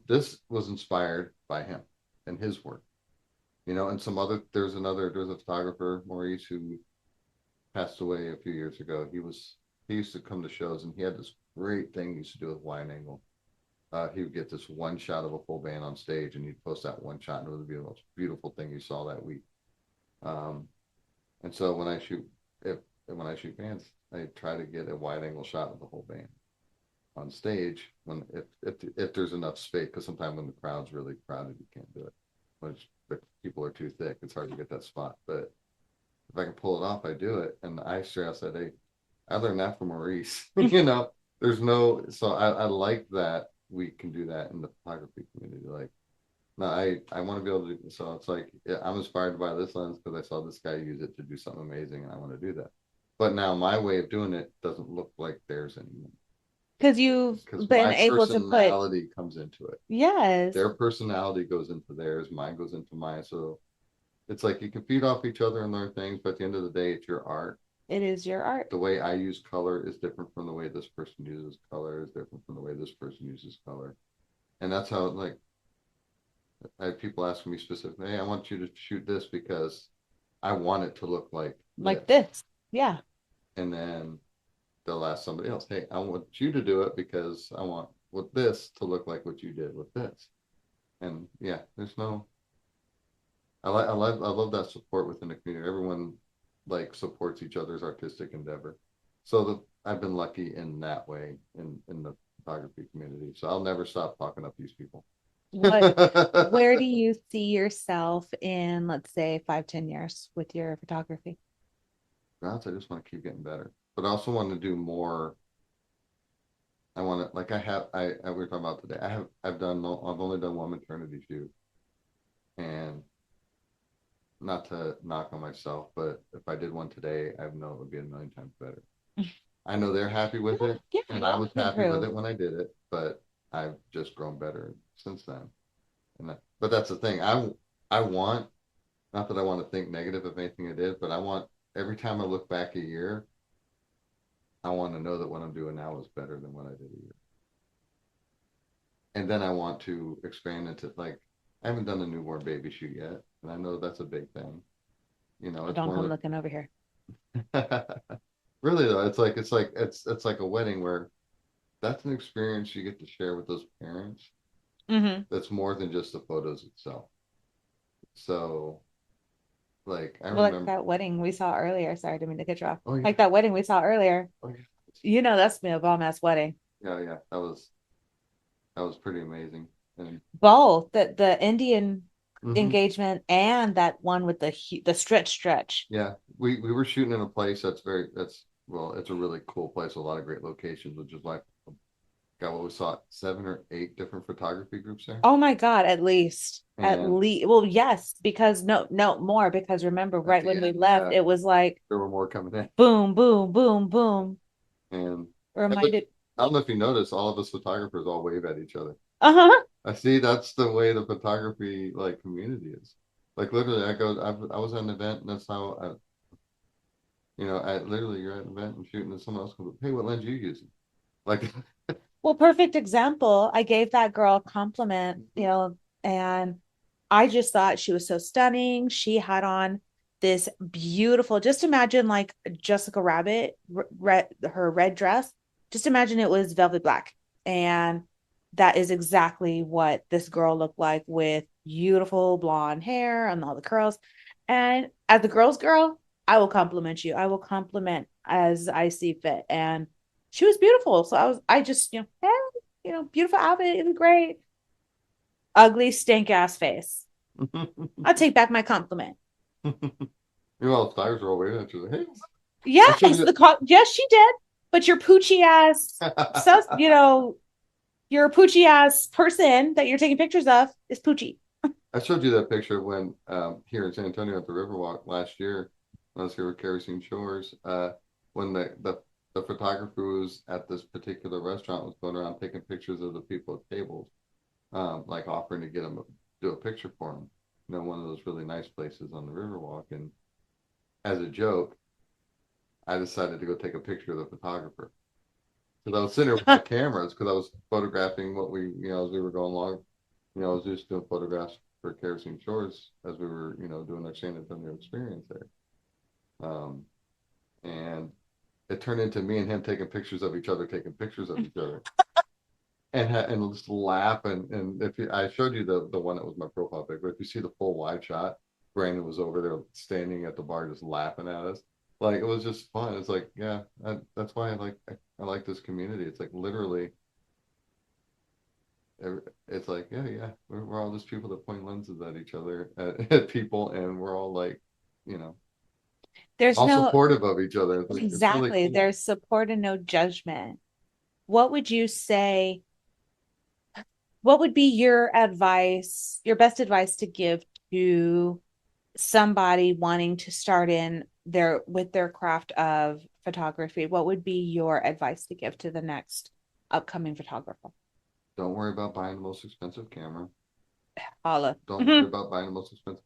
this was inspired by him and his work, and there's a photographer, Maurice, who passed away a few years ago. He used to come to shows and he had this great thing he used to do with wide angle. He would get this one shot of a full band on stage and he'd post that one shot and it would be the most beautiful thing you saw that week. Um, and so if when I shoot bands, I try to get a wide angle shot of the whole band on stage when if there's enough space, because sometimes when the crowd's really crowded you can't do it. When the people are too thick, it's hard to get that spot. But if I can pull it off, I do it. And I stress that, hey, I learned that from Maurice. There's no, so I like that we can do that in the photography community. Like, no, I want to be able to do, so it's like, yeah, I'm inspired by this lens because I saw this guy use it to do something amazing and I want to do that. But now my way of doing it doesn't look like theirs anymore Because you've because been my able to put, personality comes into it. yes, Their personality goes into theirs, mine goes into mine. So it's like you can feed off each other and learn things, but at the end of the day, it's your art. it is your art. The way I use color is different from the way this person uses color, is different from the way this person uses color. And that's how, like, I have people asking me specifically, hey, I want you to shoot this because I want it to look like Like this. this. Yeah. And then they'll ask somebody else, hey, I want you to do it because I want with this to look like what you did with this. And yeah, there's no, I love that support within the community. Everyone like supports each other's artistic endeavor. So I've been lucky in that way in the photography community. So I'll never stop talking up these people. Where do you see yourself in, let's say, 5, 10 years with your photography? I just want to keep getting better, but I also want to do more. I want to, like we were talking about today. I've only done one maternity shoot, and not to knock on myself, but if I did one today, I know it would be a million times better. I know they're happy with it, Yeah, and you I always was happy with improve. it when I did it, but I've just grown better since then. But that's the thing. I want, not that I want to think negative of anything I did, but I want every time I look back a year, I want to know that what I'm doing now is better than what I did a year. And then I want to expand into, like, I haven't done a newborn baby shoot yet, and I know that's a big thing. It's Don't one come of looking over here. the really though, it's like a wedding where that's an experience you get to share with those parents. Mm-hmm. That's more than just the photos itself. So, like, I Well, like remember, that wedding we saw earlier. Sorry, I didn't mean to cut you off. oh yeah, Like that wedding we saw earlier. oh yeah, You know, that's been a bomb ass wedding. yeah, yeah. That was pretty amazing. And Both the Indian mhm, engagement and that one with the stretch. yeah, we were shooting in a place that's well, it's a really cool place, a lot of great locations, which is like, got what we saw, 7 or 8 different photography groups there. Oh my God, at And least, well, yes, because no more, because remember, at right the when we end, left, yeah, it was like there were more coming in. boom, boom, boom, boom. And but Reminded, I don't know if you noticed, all of us photographers all wave at each other. uh-huh. I see that's the way the photography like community is. Like literally, I was at an event, and that's how I literally you're at an event and shooting, and someone else goes, "Hey, what lens you using?" Like, Well, perfect example. I gave that girl a compliment, and I just thought she was so stunning. She had on this beautiful, just imagine like Jessica Rabbit, her red dress. Just imagine it was velvet black. And that is exactly what this girl looked like with beautiful blonde hair and all the curls. And as the girl's girl, I will compliment you. I will compliment as I see fit. And she was beautiful. So I just, hey, beautiful outfit. It was great. Ugly, stink ass face. I'll take back my compliment. stars are all waving at you. Like, hey, I showed Yes, you. yes, she did. But your poochie ass, so your poochie ass person that you're taking pictures of is poochie. I showed you that picture when here in San Antonio at the Riverwalk last year when I was here with Kerosene Shores. When the the photographer who was at this particular restaurant was going around taking pictures of the people at tables, like offering to get them do a picture for him. You know, one of those really nice places on the Riverwalk. And as a joke, I decided to go take a picture of the photographer. Because I was sitting there with my cameras because I was photographing what we, as we were going along. I was just doing photographs for Kerosene Shores as we were, doing our San Antonio experience there. Um, and it turned into me and him taking pictures of each other, taking pictures of each other, and just laugh. And if I showed you the one that was my profile pic, but if you see the full wide shot, Brandon was over there standing at the bar just laughing at us. Like it was just fun. It's like, yeah, that's why I like this community. It's like literally, it's like, yeah, we're all just people that point lenses at each other, at people, and we're all like, you know, There's all no, supportive of each other. It's like it's really exactly, cool. there's support and no judgment. What would you say? What would be your advice, your best advice to give to somebody wanting to start in their with their craft of photography? What would be your advice to give to the next upcoming photographer? Don't worry about buying the most expensive camera. Holla. Don't worry about buying the most expensive.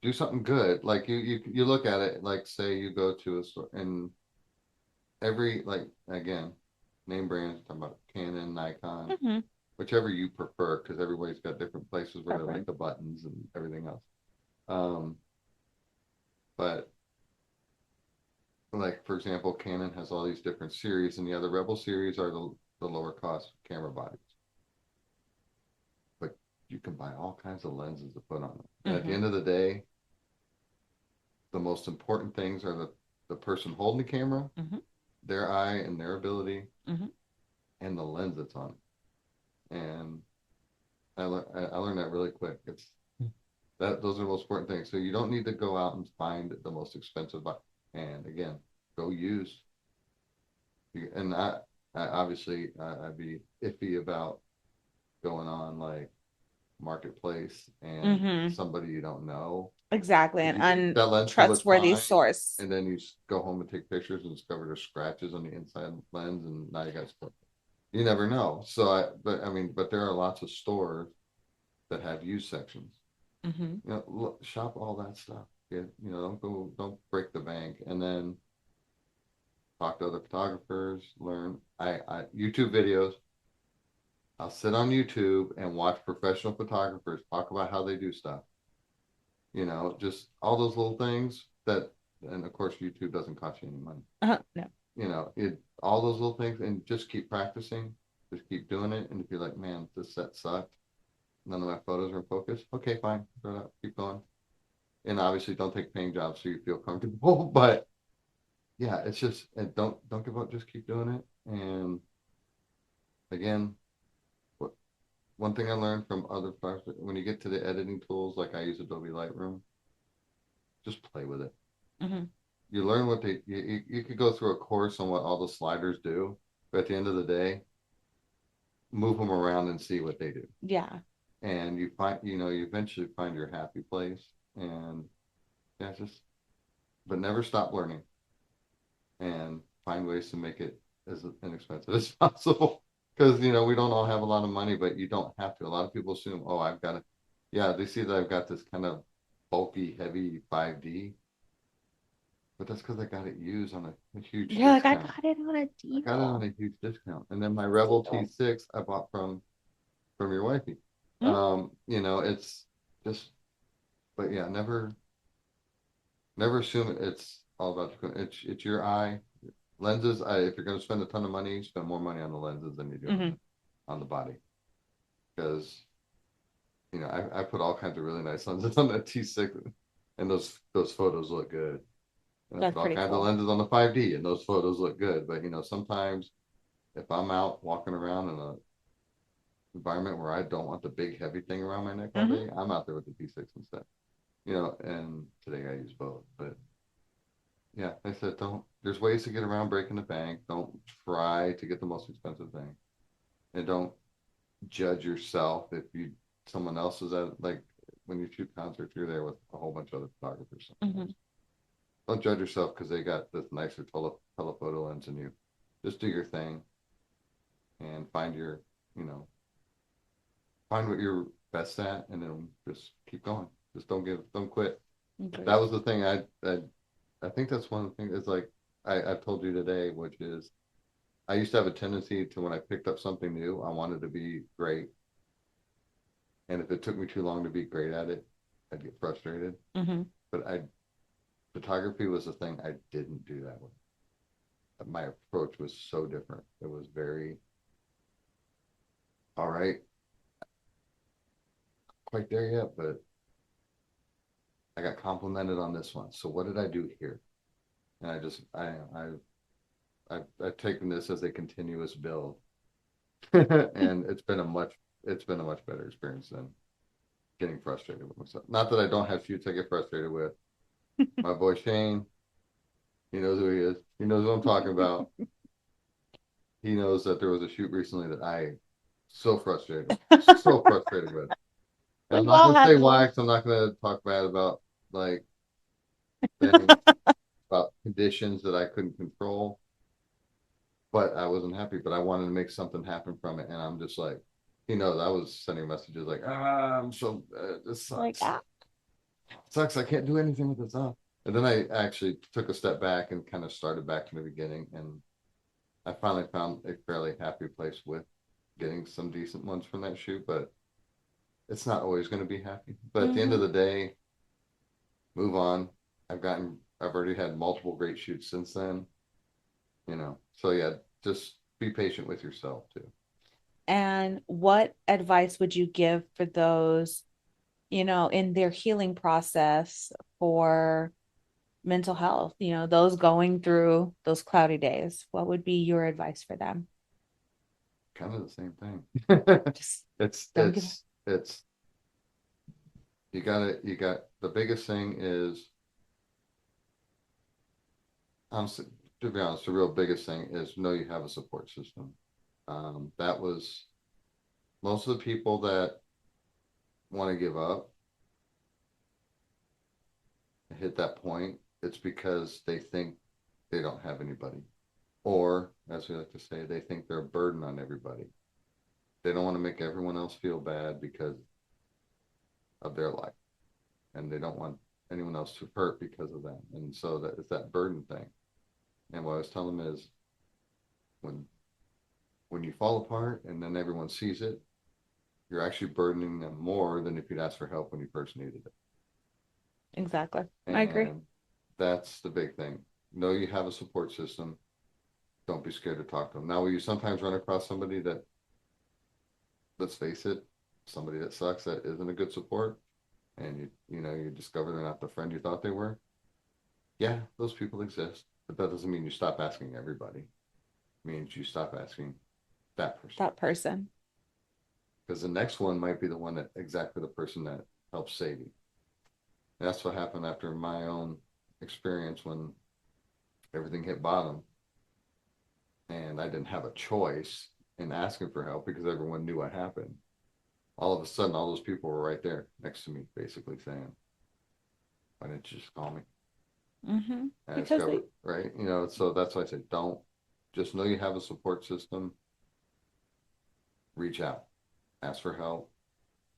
Do something good. Like you look at it, like say you go to a store and every, like, again, name brands, talking about Canon, Nikon, Mm-hmm. whichever you prefer, because everybody's got different places where they like the buttons and everything else. Um, but like for example, Canon has all these different series, and the other Rebel series are the lower cost camera bodies. But you can buy all kinds of lenses to put on it. And at the Mm-hmm. end of the day, the most important things are the person holding the camera, Mm-hmm. their eye and their ability, Mm-hmm. and the lens that's on it. And I learned that really quick. It's that those are the most important things. So you don't need to go out and find the most expensive. And again, go use. And I obviously I'd be iffy about going on like marketplace and Mm-hmm. somebody you don't know. Exactly. If An you think that lens could look untrustworthy fine, source. and then you go home and take pictures and discover there's scratches on the inside lens, and now you got to, you never know. So but I mean, but there are lots of stores that have used sections. Mm-hmm. Shop all that stuff. Don't break the bank, and then talk to other photographers, learn. I YouTube videos. I'll sit on YouTube and watch professional photographers talk about how they do stuff. Just all those little things that, and of course, YouTube doesn't cost you any money. No. All those little things, and just keep practicing, just keep doing it. And if you're like, man, this set sucked, none of my photos are in focus. Okay, fine, throw it out, keep going. And obviously, don't take paying jobs so you feel comfortable. But yeah, it's just, and don't give up. Just keep doing it. And again, what one thing I learned from other photographers, when you get to the editing tools, like I use Adobe Lightroom, just play with it. Mm-hmm. You learn what you could go through a course on what all the sliders do, but at the end of the day, move them around and see what they do. Yeah. And you find, you eventually find your happy place. And yeah, but never stop learning and find ways to make it as inexpensive as possible. Because, we don't all have a lot of money, but you don't have to. A lot of people assume, oh, I've got to, yeah, they see that I've got this kind of bulky, heavy 5D, but that's because I got it used on a huge You're like, I discount. got it on a I got it deal. on a huge discount. And then my Rebel T6 I bought from your wifey. Mm-hmm. It's just, but yeah, never assume it's all about it's your eye. Lenses, if you're going to spend a ton of money, spend more money on the lenses than you do Mm-hmm. on the body. Because, I put all kinds of really nice lenses on that T6, and those photos look good. And I That's put all pretty kinds of cool. lenses on the 5D, and those photos look good. But, sometimes if I'm out walking around in a environment where I don't want the big heavy thing around my neck all Mm-hmm. day, I'm out there with the T6 instead. And today I use both. But yeah, I said there's ways to get around breaking the bank. Don't try to get the most expensive thing. And don't judge yourself if someone else is at, like, when you shoot concerts, you're there with a whole bunch of other photographers Mm-hmm. sometimes. Don't judge yourself because they got this nicer telephoto lens than you. just do your thing and find your, you know, find what you're best at, and then just keep going. Just don't quit. Okay. That was the thing. I think that's one of the things. Is like I've told you today, which is I used to have a tendency to, when I picked up something new, I wanted to be great, and if it took me too long to be great at it, I'd get frustrated. Mm-hmm. But I photography was the thing I didn't do that with. My approach was so different. It was very, all right, quite there yet, but I got complimented on this one. So what did I do here? And I've taken this as a continuous build, and it's been a much better experience than getting frustrated with myself. Not that I don't have shoots I get frustrated with. My boy Shane, he knows who he is. He knows what I'm talking about. He knows that there was a shoot recently that I so frustrated, so frustrated with. And I'm We've not all gonna had say why, those. because I'm not gonna talk bad about like things about conditions that I couldn't control. But I wasn't happy. But I wanted to make something happen from it, and I'm just like, he knows I was sending messages like, I'm so this Like, sucks. ah. Sucks. I can't do anything with this up. And then I actually took a step back and kind of started back from the beginning, and I finally found a fairly happy place with getting some decent ones from that shoot. But it's not always going to be happy. But at the end Mm-hmm. of the day, move on. I've already had multiple great shoots since then, you know. So yeah, just be patient with yourself too. And what advice would you give for those, in their healing process for mental health, those going through those cloudy days? What would be your advice for them? Kind of the same thing. Just it's don't give up. it's it's you got the biggest thing is, honestly, to be honest, the real biggest thing is know you have a support system. That was most of the people that want to give up hit that point. It's because they think they don't have anybody, or as we like to say, they think they're a burden on everybody. They don't want to make everyone else feel bad because of their life, and they don't want anyone else to hurt because of them. And so that it's that burden thing. And what I was telling them is when when you fall apart and then everyone sees it, you're actually burdening them more than if you'd asked for help when you first needed it. Exactly. I agree. And that's the big thing. Know you have a support system. Don't be scared to talk to them. Now, will you sometimes run across somebody that, let's face it, somebody that sucks, that isn't a good support, and you discover they're not the friend you thought they were? Yeah, those people exist, but that doesn't mean you stop asking everybody. It means you stop asking that person, That person. because the next one might be the one that exactly the person that helps save you. And that's what happened after my own experience when everything hit bottom, and I didn't have a choice in asking for help because everyone knew what happened. All of a sudden, all those people were right there next to me, basically saying, "Why didn't you just call me?" Mm-hmm. And I Because they, discovered, right? So that's why I say, don't, just know you have a support system. Reach out, ask for help,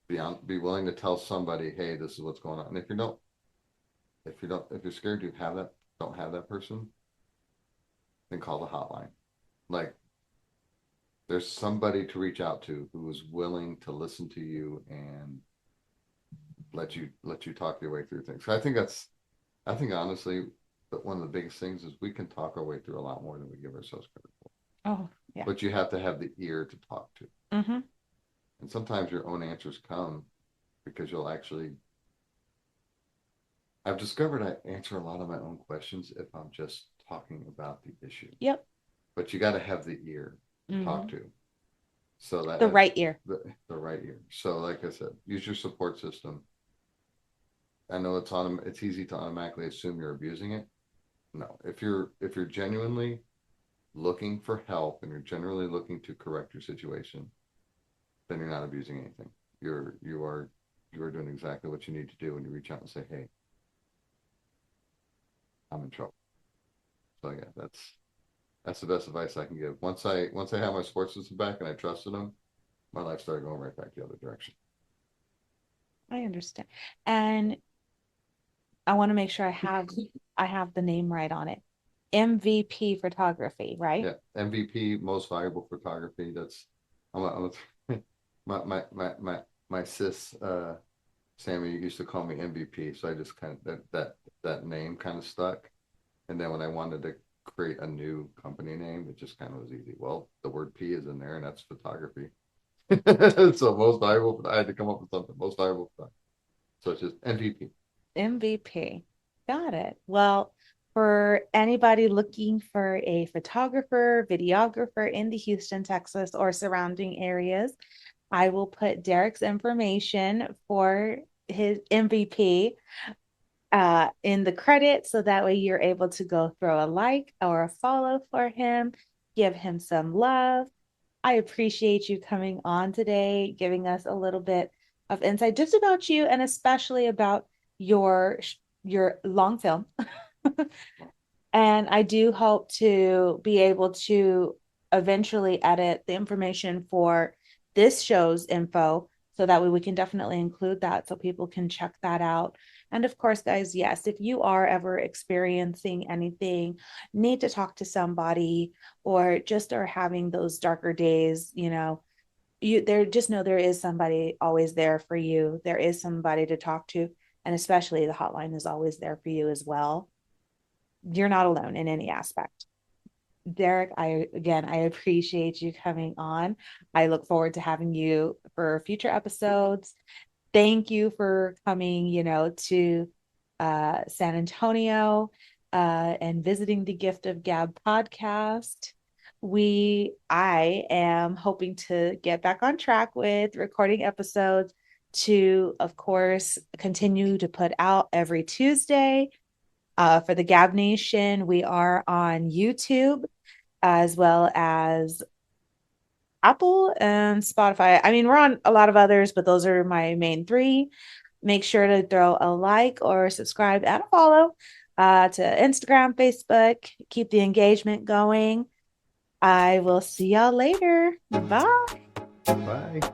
be willing to tell somebody, "Hey, this is what's going on." And if you're scared you have that, don't have that person, then call the hotline. Like, there's somebody to reach out to who is willing to listen to you and let you talk your way through things. So I think honestly that one of the biggest things is we can talk our way through a lot more than we give ourselves credit for. oh, yeah. But you have to have the ear to talk to. Mm-hmm. And sometimes your own answers come because you'll actually, I've discovered I answer a lot of my own questions if I'm just talking about the issue. Yep. But you got to have the ear to talk Mm-hmm. to. So The right ear. the right ear. So like I said, use your support system. I know it's easy to automatically assume you're abusing it. No, if you're genuinely looking for help and you're generally looking to correct your situation, then you're not abusing anything. You are doing exactly what you need to do when you reach out and say, "Hey, I'm in trouble." So yeah, That's the best advice I can give. Once I had my support system back and I trusted them, my life started going right back the other direction. I understand. And I want to make sure I have the name right on it. MVP photography, right? Yeah, MVP, most valuable photography. That's I'm my sis Sammy used to call me MVP, so I just kind of that name kind of stuck. And then when I wanted to create a new company name, it just kind of was easy. Well, the word P is in there, and that's photography. So most valuable. I had to come up with something most valuable. So it's just MVP. MVP. Got it. Well, for anybody looking for a photographer, videographer in the Houston, Texas, or surrounding areas, I will put Derek's information for his MVP in the credits so that way you're able to go throw a like or a follow for him, give him some love. I appreciate you coming on today, giving us a little bit of insight just about you and especially about your your long film. And I do hope to be able to eventually edit the information for this show's info so that way we can definitely include that so people can check that out. And of course, guys, yes, if you are ever experiencing anything, need to talk to somebody, or just are having those darker days, you there just know there is somebody always there for you. There is somebody to talk to, and especially the hotline is always there for you as well. You're not alone in any aspect. Derek, I appreciate you coming on. I look forward to having you for future episodes. Thank you for coming, to San Antonio and visiting the Gift of Gab podcast. I am hoping to get back on track with recording episodes to, of course, continue to put out every Tuesday. For the Gab Nation, we are on YouTube as well as Apple and Spotify. I mean, we're on a lot of others, but those are my main three. Make sure to throw a like or subscribe and a follow to Instagram, Facebook. Keep the engagement going. I will see y'all later. Bye. Bye.